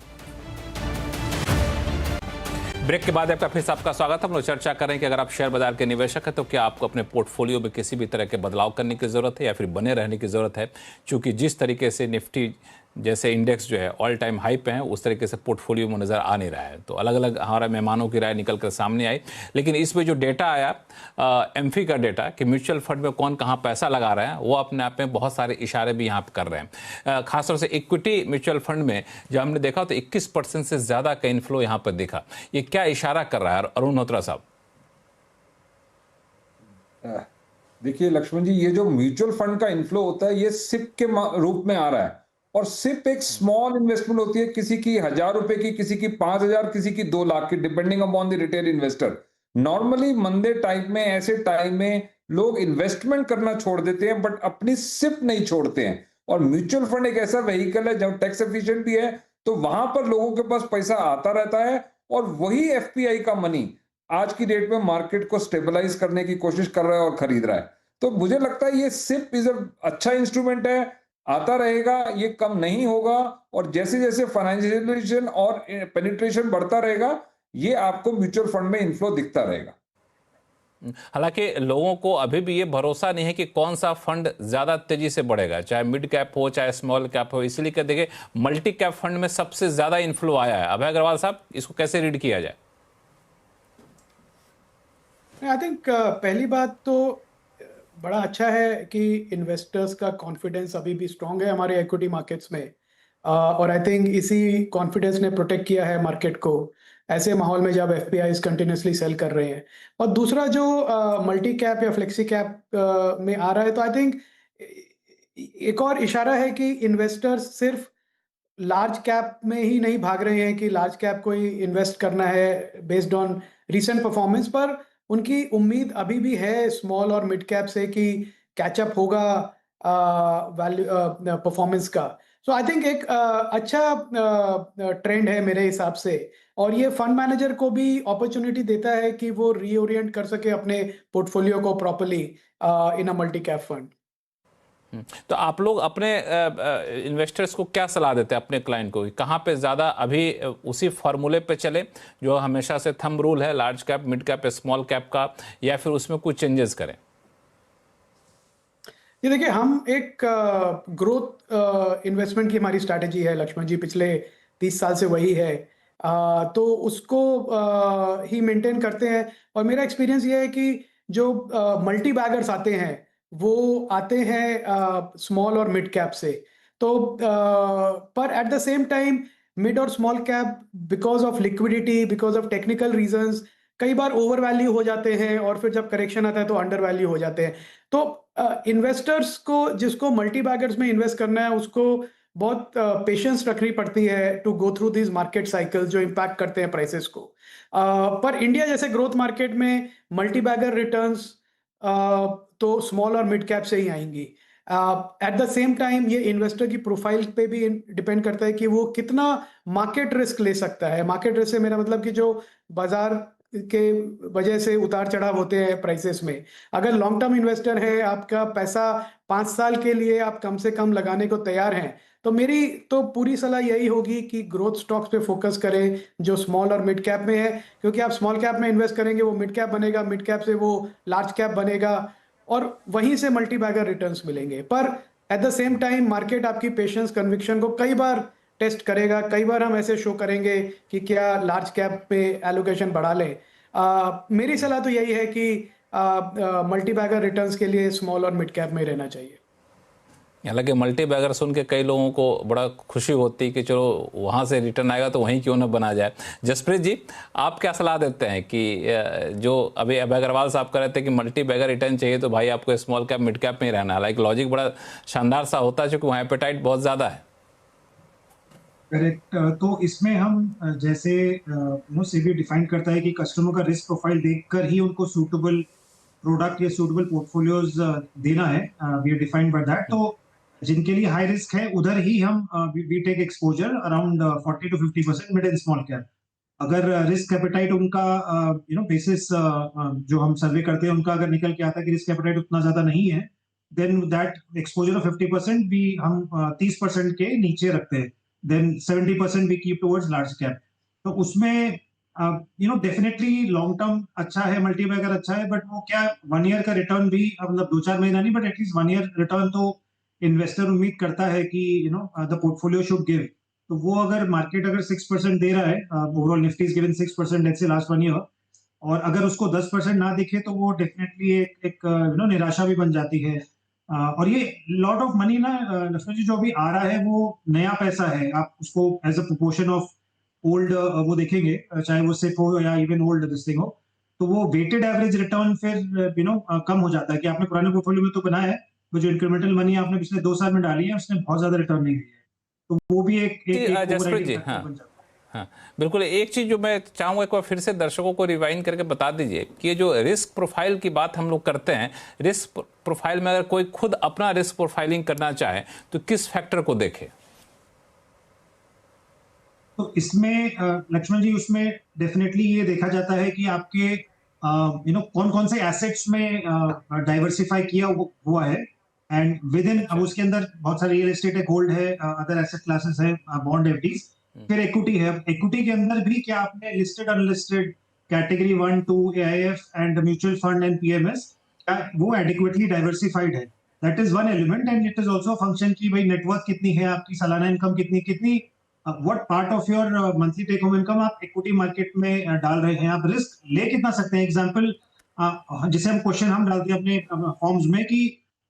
ब्रेक के बाद आपका फिर से आपका स्वागत है। हम लोग चर्चा कर रहे हैं कि अगर आप शेयर बाजार के निवेशक हैं तो क्या आपको अपने पोर्टफोलियो में किसी भी तरह के बदलाव करने की ज़रूरत है या फिर बने रहने की ज़रूरत है, क्योंकि जिस तरीके से निफ्टी जैसे इंडेक्स जो है ऑल टाइम हाई पे है, उस तरीके से पोर्टफोलियो में नज़र आ नहीं रहा है। तो अलग अलग हमारा मेहमानों की राय निकल कर सामने आई, लेकिन इसमें जो डेटा आया एमफी का डेटा कि म्यूचुअल फंड में कौन कहाँ पैसा लगा रहे हैं, वो अपने आप में बहुत सारे इशारे भी यहाँ पर कर रहे हैं। खासतौर से इक्विटी म्यूचुअल फंड में जब हमने देखा तो 21% से ज़्यादा का इनफ्लो यहाँ पर दिखा। ये क्या इशारा कर रहा है अरुण मल्होत्रा साहब? देखिए लक्ष्मण जी, ये जो म्यूचुअल फंड का इनफ्लो होता है ये सिप के रूप में आ रहा है, और सिप एक स्मॉल इन्वेस्टमेंट होती है, किसी की 1,000 रुपए की, किसी की 5,000, किसी की 2 लाख की, depending upon the retail investor. Normally मंदे टाइम में, ऐसे टाइम में लोग इन्वेस्टमेंट करना छोड़ देते हैं, बट अपनी सिप नहीं छोड़ते हैं। और म्यूचुअल फंड एक ऐसा व्हीकल है जब टैक्स एफिशिएंट भी है, तो वहां पर लोगों के पास पैसा आता रहता है, और वही एफपीआई का मनी आज की डेट में मार्केट को स्टेबलाइज करने की कोशिश कर रहा है और खरीद रहा है। तो मुझे लगता है ये सिप इज अच्छा इंस्ट्रूमेंट है, आता रहेगा, ये कम नहीं होगा, और जैसे जैसे फाइनेंशियलाइजेशन और पेनिट्रेशन बढ़ता रहेगा, ये आपको म्यूचुअल फंड में इनफ्लो दिखता रहेगा। हालांकि लोगों को अभी भी ये भरोसा नहीं है कि कौन सा फंड ज़्यादा तेजी से बढ़ेगा, चाहे मिड कैप हो चाहे स्मॉल कैप हो। इसलिए कि देखिए मल्टी कैप फंड में सबसे ज़्यादा इनफ्लो आया है। अभय अग्रवाल साहब, इसको कैसे रीड किया जाए? आई थिंक पहली बात तो बड़ा अच्छा है कि इन्वेस्टर्स का कॉन्फिडेंस अभी भी स्ट्रांग है हमारे इक्विटी मार्केट्स में, और आई थिंक इसी कॉन्फिडेंस ने प्रोटेक्ट किया है मार्केट को ऐसे माहौल में जब एफपीआईज कंटिन्यूसली सेल कर रहे हैं। और दूसरा जो मल्टी कैप या फ्लेक्सी कैप में आ रहा है, तो आई थिंक एक और इशारा है कि इन्वेस्टर्स सिर्फ लार्ज कैप में ही नहीं भाग रहे हैं कि लार्ज कैप को ही इन्वेस्ट करना है बेस्ड ऑन रीसेंट परफॉर्मेंस, पर उनकी उम्मीद अभी भी है स्मॉल और मिड कैप से कि कैचअप होगा वैल्यू परफॉर्मेंस का। सो आई थिंक एक अच्छा ट्रेंड है मेरे हिसाब से, और ये फंड मैनेजर को भी अपॉर्चुनिटी देता है कि वो रीओरिएंट कर सके अपने पोर्टफोलियो को properly in a multi cap fund. तो आप लोग अपने इन्वेस्टर्स को क्या सलाह देते हैं, अपने क्लाइंट को कहाँ पे ज़्यादा अभी उसी फार्मूले पे चले जो हमेशा से थंब रूल है, large cap, mid cap, small cap का, या फिर उसमें कुछ चेंजेस करें? ये देखिए, हम एक ग्रोथ इन्वेस्टमेंट की हमारी स्ट्रैटेजी है लक्ष्मण जी, पिछले 30 साल से वही है। तो उसको ही मेंटेन करते हैं, और मेरा एक्सपीरियंस ये है कि जो मल्टी बैगर्स आते हैं वो आते हैं स्मॉल और मिड कैप से। तो पर at the same time mid और small cap because of liquidity, because of technical reasons कई बार ओवर वैल्यू हो जाते हैं, और फिर जब करेक्शन आता है तो अंडर वैल्यू हो जाते हैं। तो इन्वेस्टर्स को, जिसको मल्टी बैगर्स में इन्वेस्ट करना है, उसको बहुत पेशेंस रखनी पड़ती है to go through these market cycles जो इम्पैक्ट करते हैं प्राइसेस को। पर इंडिया जैसे ग्रोथ मार्केट में मल्टी बैगर रिटर्न्स तो स्मॉल और मिड कैप से ही आएंगी। एट द सेम टाइम ये इन्वेस्टर की प्रोफाइल पे भी डिपेंड करता है कि वो कितना मार्केट रिस्क ले सकता है। मार्केट रिस्क से मेरा मतलब कि जो बाजार के वजह से उतार चढ़ाव होते हैं प्राइसेस में, अगर लॉन्ग टर्म इन्वेस्टर है, आपका पैसा 5 साल के लिए आप कम से कम लगाने को तैयार हैं, तो मेरी तो पूरी सलाह यही होगी कि ग्रोथ स्टॉक्स पे फोकस करें जो स्मॉल और मिड कैप में है, क्योंकि आप स्मॉल कैप में इन्वेस्ट करेंगे वो मिड कैप बनेगा, मिड कैप से वो लार्ज कैप बनेगा, और वहीं से मल्टी बैगर रिटर्न्स मिलेंगे। पर at the same time market आपकी पेशेंस, कन्विक्शन को कई बार टेस्ट करेगा। कई बार हम ऐसे शो करेंगे कि क्या लार्ज कैप पे एलोकेशन बढ़ा लें। मेरी सलाह तो यही है कि मल्टी बैगर रिटर्न्स के लिए स्मॉल और मिड कैप में रहना चाहिए। हालांकि मल्टी बैगर सुन के कई लोगों को बड़ा खुशी होती है कि चलो वहाँ से रिटर्न आएगा तो वहीं क्यों ना बना जाए। जसप्रीत जी, आप क्या सलाह देते हैं कि जो अभी अभय अग्रवाल साहब कह रहे थे कि मल्टी बैगर रिटर्न चाहिए तो भाई आपको स्मॉल कैप, मिड कैप में ही रहना है, हालांकि लॉजिक बड़ा शानदार सा होता है क्योंकि वहाँ एपेटाइट बहुत ज़्यादा है। करेक्ट। तो इसमें हम जैसे सेबी डिफाइन करता है कि कस्टमर का रिस्क प्रोफाइल देखकर ही उनको सूटेबल प्रोडक्ट या सूटेबल पोर्टफोलियोज देना है। We are defined by that. तो जिनके लिए हाई रिस्क है उधर ही हम we take exposure around 40 to 50% mid and small cap. अगर रिस्क एपेटाइट उनका बेसिस जो हम सर्वे करते हैं उनका अगर निकल के आता है कि रिस्क एपेटाइट उतना ज्यादा नहीं है, देन दैट एक्सपोजर ऑफ 50% भी हम 30% के नीचे रखते हैं। then 70% we keep towards large cap। तो उसमें डेफिनेटली लॉन्ग टर्म अच्छा है, मल्टी बैगर अच्छा है, बट वो क्या 1 ईयर का रिटर्न भी मतलब 2-4 महीना नहीं, बट एटलीस्ट 1 ईयर रिटर्न तो इन्वेस्टर उम्मीद करता है कि द पोर्टफोलियो शुड गिव, तो वो अगर मार्केट अगर 6% दे रहा है, overall Nifty is given 6% let's say last 1 year, और अगर उसको 10% ना दिखे तो वो डेफिनेटली एक निराशा भी बन जाती है। और ये लॉट ऑफ मनी ना लक्ष्मण जी जो अभी आ रहा है वो नया पैसा है, आप उसको as a proportion of old वो देखेंगे, चाहे वो सिप हो या इवन ओल्ड दिस थिंग हो, तो वो वेटेड एवरेज रिटर्न फिर कम हो जाता है कि आपने पुराने पोर्टफोलियो में तो बनाया है, वो जो इंक्रीमेंटल मनी आपने पिछले 2 साल में डाली है उसने बहुत ज्यादा रिटर्न नहीं दिया है, तो वो भी एक जसप्रीत overriding जी, factor हाँ बन जाता है। हाँ बिल्कुल। एक चीज़ जो मैं चाहूँगा एक बार फिर से दर्शकों को रिवाइंड करके बता दीजिए कि ये जो रिस्क प्रोफाइल की बात हम लोग करते हैं, रिस्क प्रोफाइल में अगर कोई खुद अपना रिस्क प्रोफाइलिंग करना चाहे तो किस फैक्टर को देखे? तो इसमें लक्ष्मण जी उसमें डेफिनेटली ये देखा जाता है कि आपके कौन कौन से एसेट्स में डाइवर्सिफाई किया हुआ है, एंड विद इन अब उसके अंदर बहुत सारे रियल एस्टेट है, गोल्ड है, अदर एसेट क्लासेस है, बॉन्ड एफडीज, फिर इक्विटी है। इक्विटी के अंदर भी क्या आपने listed unlisted category 1 2 AIF and mutual fund and PMS, क्या वो एडिक्वेटली डाइवर्सिफाइड है? That is one element, and it is also function की भाई नेटवर्थ कितनी है आपकी, सालाना इनकम कितनी कितनी, what part of your monthly take home income आप इक्विटी मार्केट में डाल रहे हैं, आप रिस्क ले कितना सकते हैं। एग्जांपल जिसे हम क्वेश्चन हम डालते हैं अपने फॉर्म्स में कि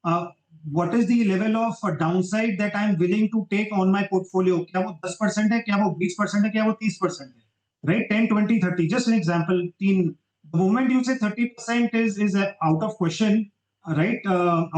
what is the level of downside that I am willing to take on my portfolio, क्या वो 10% है, क्या वो 20% है, क्या वो 30% है, right? 10 20 30, just an example. the moment you say 30% is out of question, right,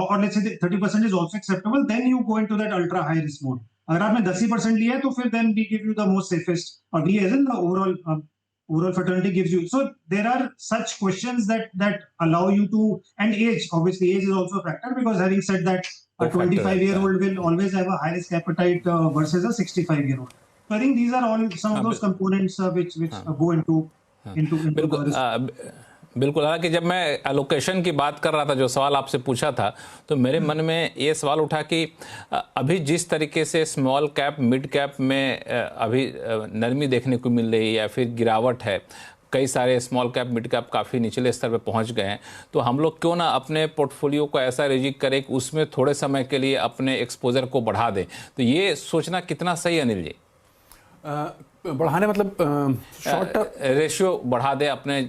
or let's say 30% is also acceptable, then you go into that ultra high risk mode. अगर आपने 10% लिया है तो फिर then we give you the most safest, or we as in the overall fraternity gives you. So there are such questions that allow you to, and age, obviously age is also a factor, because having said that, a 25-year-old will always have a high risk appetite versus a 65-year-old. So I think these are all some of those components which go into बिल्कुल। हालांकि जब मैं allocation की बात कर रहा था, जो सवाल आपसे पूछा था, तो मेरे मन में ये सवाल उठा कि अभी जिस तरीके से स्मॉल कैप मिड कैप में अभी नरमी देखने को मिल रही है या फिर गिरावट है, कई सारे स्मॉल कैप मिड कैप काफ़ी निचले स्तर पे पहुंच गए हैं, तो हम लोग क्यों ना अपने पोर्टफोलियो को ऐसा रिजिक करें कि उसमें थोड़े समय के लिए अपने एक्सपोजर को बढ़ा दें। तो ये सोचना कितना सही अनिल जी? बढ़ाने मतलब शॉर्ट टर्म रेशियो बढ़ा दे अपने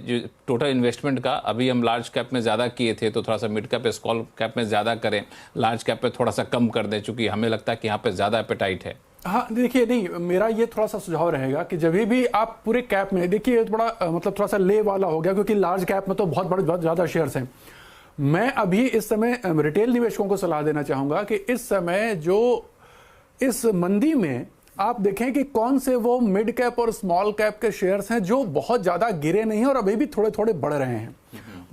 टोटल इन्वेस्टमेंट का। अभी हम लार्ज कैप में ज़्यादा किए थे तो थोड़ा सा मिड कैप स्मॉल कैप में ज़्यादा करें, लार्ज कैप पे थोड़ा सा कम कर दें, चूंकि हमें लगता है कि यहाँ पे ज़्यादा एपेटाइट है। हाँ देखिए, नहीं मेरा ये थोड़ा सा सुझाव रहेगा कि जब भी आप पूरे कैप में देखिए, थोड़ा मतलब थोड़ा सा ले वाला हो गया, क्योंकि लार्ज कैप में तो बहुत ज़्यादा शेयर्स हैं। मैं अभी इस समय रिटेल निवेशकों को सलाह देना चाहूँगा कि इस समय जो इस मंदी में आप देखें कि कौन से वो मिड कैप और स्मॉल कैप के शेयर्स हैं जो बहुत ज़्यादा गिरे नहीं हैं और अभी भी थोड़े थोड़े बढ़ रहे हैं।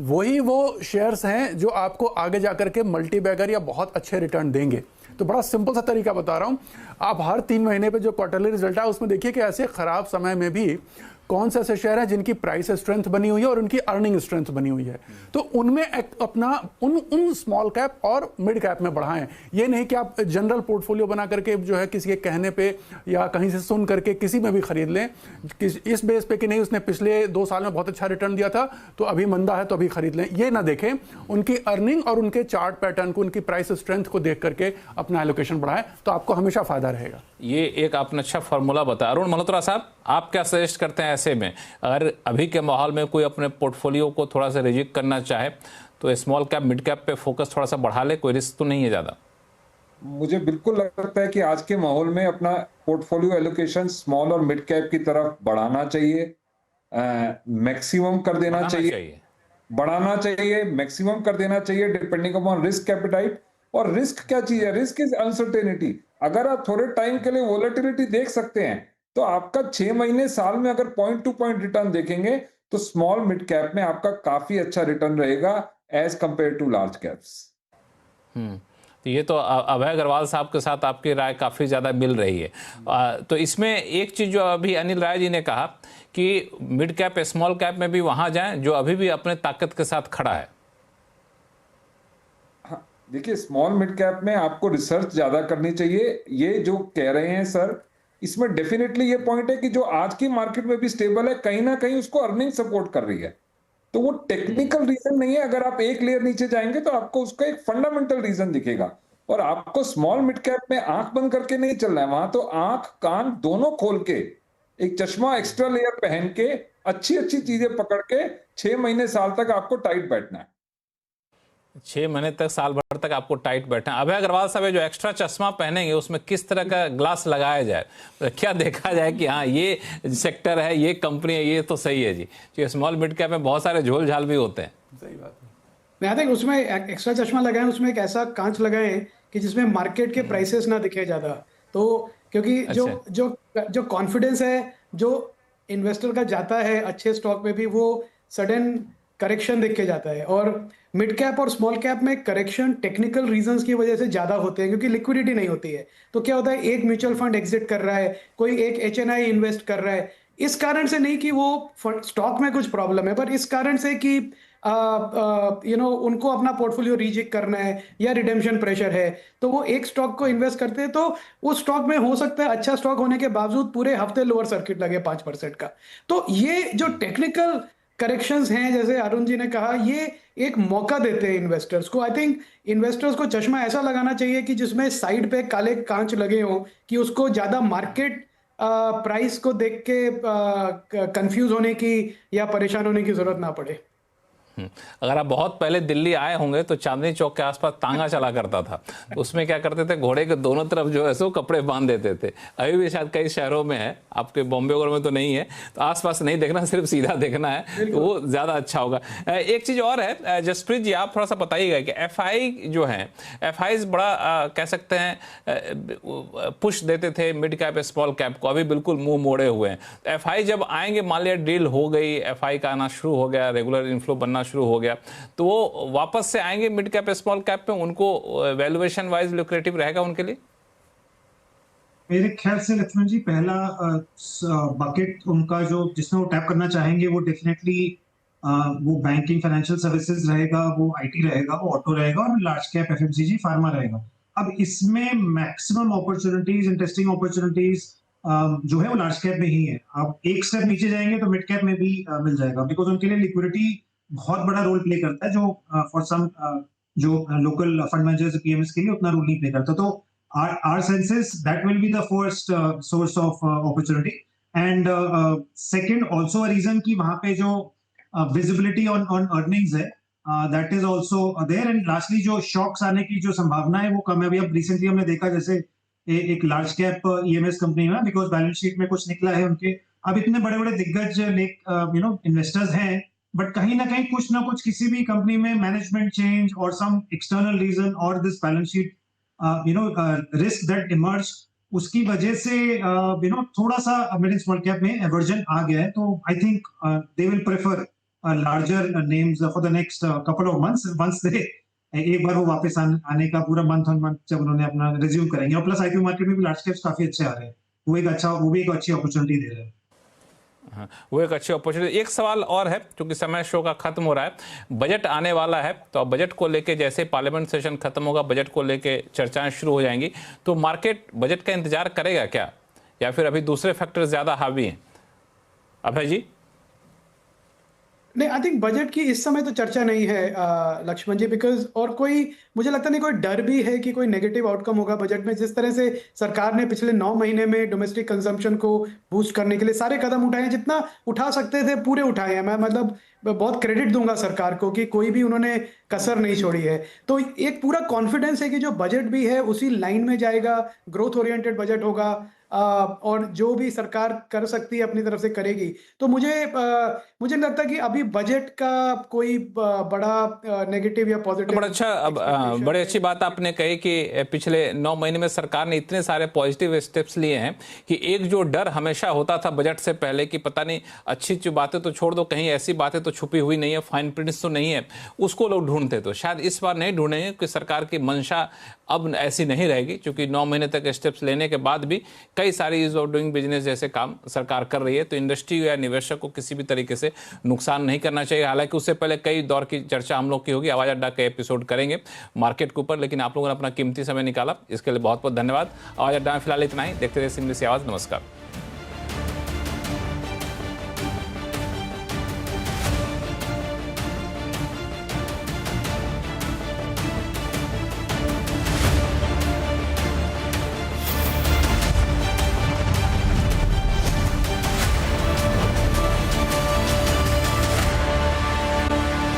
वही वो शेयर्स हैं जो आपको आगे जाकर के मल्टी बैगर या बहुत अच्छे रिटर्न देंगे। तो बड़ा सिंपल सा तरीका बता रहा हूं, आप हर 3 महीने पे जो क्वार्टरली रिजल्ट है उसमें देखिए कि ऐसे खराब समय में भी कौन से ऐसे शेयर हैं जिनकी प्राइस स्ट्रेंथ बनी हुई है और उनकी अर्निंग स्ट्रेंथ बनी हुई है, तो उनमें अपना उन स्मॉल कैप और मिड कैप में बढ़ाएं। ये नहीं कि आप जनरल पोर्टफोलियो बना करके जो है किसी के कहने पे या कहीं से सुन करके किसी में भी खरीद लें, इस बेस पे कि नहीं उसने पिछले 2 साल में बहुत अच्छा रिटर्न दिया था तो अभी मंदा है तो अभी खरीद लें। ये ना देखें, उनकी अर्निंग और उनके चार्ट पैटर्न को, उनकी प्राइस स्ट्रेंथ को देख करके अपना एलोकेशन बढ़ाएं, तो आपको हमेशा फायदा रहेगा। ये एक आपने अच्छा फॉर्मूला बताया। अरुण मल्होत्रा साहब, आप क्या सजेस्ट करते हैं ऐसे में, अगर अभी के माहौल में कोई अपने पोर्टफोलियो को थोड़ा सा रिजिक करना चाहे तो स्मॉल कैप मिड कैप पे फोकस थोड़ा सा बढ़ा ले, कोई रिस्क तो नहीं है ज़्यादा? मुझे बिल्कुल लगता है कि आज के माहौल में अपना पोर्टफोलियो एलोकेशन स्मॉल और मिड कैप की तरफ बढ़ाना चाहिए, मैक्सिमम कर देना चाहिए, बढ़ाना चाहिए, मैक्सिमम कर देना चाहिए, डिपेंडिंग अपॉन रिस्क एपेटाइट। और रिस्क क्या चीज है? Risk is uncertainty. अगर आप थोड़े टाइम के लिए वोलेटिलिटी देख सकते हैं तो आपका 6 महीने साल में अगर पॉइंट टू पॉइंट रिटर्न देखेंगे तो स्मॉल मिड कैप में आपका काफी अच्छा रिटर्न रहेगा as compare to large caps. तो ये तो अभय अग्रवाल साहब के साथ आपकी राय काफ़ी ज़्यादा मिल रही है। तो इसमें एक चीज़ जो अभी अनिल राय जी ने कहा कि मिड कैप स्मॉल कैप में भी वहाँ जाएं जो अभी भी अपने ताकत के साथ खड़ा है। हाँ, देखिए स्मॉल मिड कैप में आपको रिसर्च ज़्यादा करनी चाहिए। ये जो कह रहे हैं सर, इसमें डेफिनेटली ये पॉइंट है कि जो आज की मार्केट में भी स्टेबल है, कहीं ना कहीं उसको अर्निंग सपोर्ट कर रही है, तो वो टेक्निकल रीजन नहीं है। अगर आप एक लेयर नीचे जाएंगे तो आपको उसका एक फंडामेंटल रीजन दिखेगा। और आपको स्मॉल मिड कैप में आंख बंद करके नहीं चलना है, वहां तो आंख कान दोनों खोल के एक चश्मा एक्स्ट्रा लेयर पहन के अच्छी अच्छी चीजें पकड़ के 6 महीने साल तक आपको टाइट बैठना है। 6 महीने तक, साल भर तक आपको टाइट बैठना है। अभय अग्रवाल साहब, जो एक्स्ट्रा चश्मा पहनेंगे उसमें किस तरह का ग्लास लगाया जाए, क्या देखा जाए कि हाँ ये सेक्टर है, ये कंपनी है, ये तो सही है जी, क्योंकि स्मॉल मिड कैप में बहुत सारे झोल झाल भी होते हैं। सही बात है। मैं थिंक उसमें एक्स्ट्रा चश्मा लगाएं, उसमें एक ऐसा कांच लगाएं कि जिसमें मार्केट के प्राइसेस ना दिखे ज्यादा, तो क्योंकि जो जो जो कॉन्फिडेंस है जो इन्वेस्टर का जाता है अच्छे स्टॉक में भी, वो सडन करेक्शन देख के जाता है। और मिड कैप और स्मॉल कैप में करेक्शन टेक्निकल रीजंस की वजह से ज्यादा होते हैं, क्योंकि लिक्विडिटी नहीं होती है। तो क्या होता है, एक म्यूचुअल फंड एग्जिट कर रहा है, कोई एक HNI इन्वेस्ट कर रहा है, इस कारण से नहीं कि वो स्टॉक में कुछ प्रॉब्लम है, पर इस कारण से कि उनको अपना पोर्टफोलियो रीचेक करना है या रिडेम्पशन प्रेशर है, तो वो एक स्टॉक को इन्वेस्ट करते हैं। तो वो स्टॉक में हो सकता है अच्छा स्टॉक होने के बावजूद पूरे हफ्ते लोअर सर्किट लगे 5% का। तो ये जो टेक्निकल करेक्शंस हैं, जैसे अरुण जी ने कहा, ये एक मौका देते हैं इन्वेस्टर्स को। आई थिंक इन्वेस्टर्स को चश्मा ऐसा लगाना चाहिए कि जिसमें साइड पे काले कांच लगे हों, कि उसको ज्यादा मार्केट प्राइस को देख के कंफ्यूज होने की या परेशान होने की जरूरत ना पड़े। अगर आप बहुत पहले दिल्ली आए होंगे तो चांदनी चौक के आसपास तांगा चला करता था, तो उसमें क्या करते थे, घोड़े के दोनों तरफ जो है सो कपड़े बांध देते थे। अभी भी शायद कई शहरों में है, आपके बॉम्बे वगैरह में तो नहीं है, तो आसपास नहीं देखना, सिर्फ सीधा देखना है, तो वो ज़्यादा अच्छा होगा। एक चीज़ और है जसप्रीत जी, आप थोड़ा सा बताइएगा कि FI जो है, FIs बड़ा कह सकते हैं पुश देते थे मिड कैप स्मॉल कैप को, अभी बिल्कुल मुंह मोड़े हुए हैं। तो FI जब आएंगे, मान लिया डील हो गई, FI का आना शुरू हो गया, रेगुलर इनफ्लो बनना शुरू हो गया, तो वो वापस से आएंगे मिड कैप स्मॉल कैप पे, उनको वैल्यूएशन वाइज लुक्रेटिव रहेगा उनके लिए? मेरे ख्याल से लक्ष्मण जी, पहला बकेट उनका जो जिसमें वो टैप करना चाहेंगे, वो डेफिनेटली वो बैंकिंग फाइनेंशियल सर्विसेज रहेगा, वो IT रहेगा, वो ऑटो रहेगा, और लार्ज कैप FMCG फार्मा रहेगा। अब इसमें मैक्सिमम अपॉर्चुनिटीज, इंटरेस्टिंग अपॉर्चुनिटीज जो है वो लार्ज कैप में ही है। अब एक स्टेप नीचे जाएंगे तो मिड कैप में भी मिल जाएगा, बिकॉज उनके लिए लिक्विडिटी बहुत बड़ा रोल प्ले करता है, जो फॉर सम जो लोकल फंड मैनेजर्स PMS के लिए उतना रोल नहीं प्ले करता। तो our sense is that will be the first source of opportunity, and second also a reason कि वहां पे जो visibility on earnings है, that is also there, and lastly जो shocks आने की जो संभावना है वो कम है। अभी अब रिसेंटली हमने देखा जैसे एक लार्ज कैप EMS कंपनी में, बिकॉज बैलेंस शीट में कुछ निकला है उनके, अब इतने बड़े बड़े दिग्गज इन्वेस्टर्स हैं, बट कहीं ना कुछ किसी भी कंपनी में मैनेजमेंट चेंज और सम एक्सटर्नल रीजन और this balance sheet risk that emerge, उसकी वजह से थोड़ा सा मिड एंड स्मॉल कैप में एवर्जन आ गया है। तो I think they will prefer larger names for the next couple of months, once they एक बार वो वापस आने का पूरा मंथ ऑन मंथ जब उन्होंने अपना रिज्यूम करेंगे। और प्लस IPO मार्केट में भी लार्ज कैप्स काफी अच्छे आ रहे हैं, वो भी एक अच्छी अपॉर्चुनिटी दे रहे हैं। हाँ, वो एक अच्छी अपॉर्चुनिटी। एक सवाल और है, क्योंकि समय शो का खत्म हो रहा है, बजट आने वाला है, तो अब बजट को लेके जैसे पार्लियामेंट सेशन खत्म होगा, बजट को लेके चर्चाएं शुरू हो जाएंगी, तो मार्केट बजट का इंतजार करेगा क्या, या फिर अभी दूसरे फैक्टर ज्यादा हावी हैं? अभय जी? नहीं, आई थिंक बजट की इस समय तो चर्चा नहीं है लक्ष्मण जी, बिकॉज और कोई मुझे लगता नहीं कोई डर भी है कि कोई नेगेटिव आउटकम होगा बजट में। जिस तरह से सरकार ने पिछले 9 महीने में डोमेस्टिक कंजम्पशन को बूस्ट करने के लिए सारे कदम उठाए हैं, जितना उठा सकते थे पूरे उठाए हैं। मैं मतलब बहुत क्रेडिट दूंगा सरकार को कि कोई भी उन्होंने कसर नहीं छोड़ी है। तो एक पूरा कॉन्फिडेंस है कि जो बजट भी है उसी लाइन में जाएगा, ग्रोथ ओरिएंटेड बजट होगा, और जो भी सरकार कर सकती है अपनी तरफ से करेगी। तो मुझे नहीं लगता कि अभी बजट का कोई बड़ा नेगेटिव या पॉजिटिव। बड़ा अच्छा, अब बड़ी अच्छी बात आपने कही कि पिछले 9 महीने में सरकार ने इतने सारे पॉजिटिव स्टेप्स लिए हैं कि एक जो डर हमेशा होता था बजट से पहले कि पता नहीं अच्छी बातें तो छोड़ दो, कहीं ऐसी बातें तो छुपी हुई नहीं है, फाइन प्रिंट्स तो नहीं है, उसको लोग ढूंढते। तो शायद इस बार नहीं ढूंढेंगे, कि सरकार की मंशा अब ऐसी नहीं रहेगी, क्योंकि 9 महीने तक स्टेप्स लेने के बाद भी कई सारी ईज ऑफ डूइंग बिजनेस जैसे काम सरकार कर रही है। तो इंडस्ट्री या निवेशक को किसी भी तरीके से नुकसान नहीं करना चाहिए। हालांकि उससे पहले कई दौर की चर्चा हम लोग की होगी, आवाज अड्डा के एपिसोड करेंगे मार्केट के ऊपर, लेकिन आप लोगों ने अपना कीमती समय निकाला, इसके लिए बहुत बहुत धन्यवाद। आवाज अड्डा में फिलहाल इतना ही। देखते रहिए सिंगली सी आवाज। नमस्कार।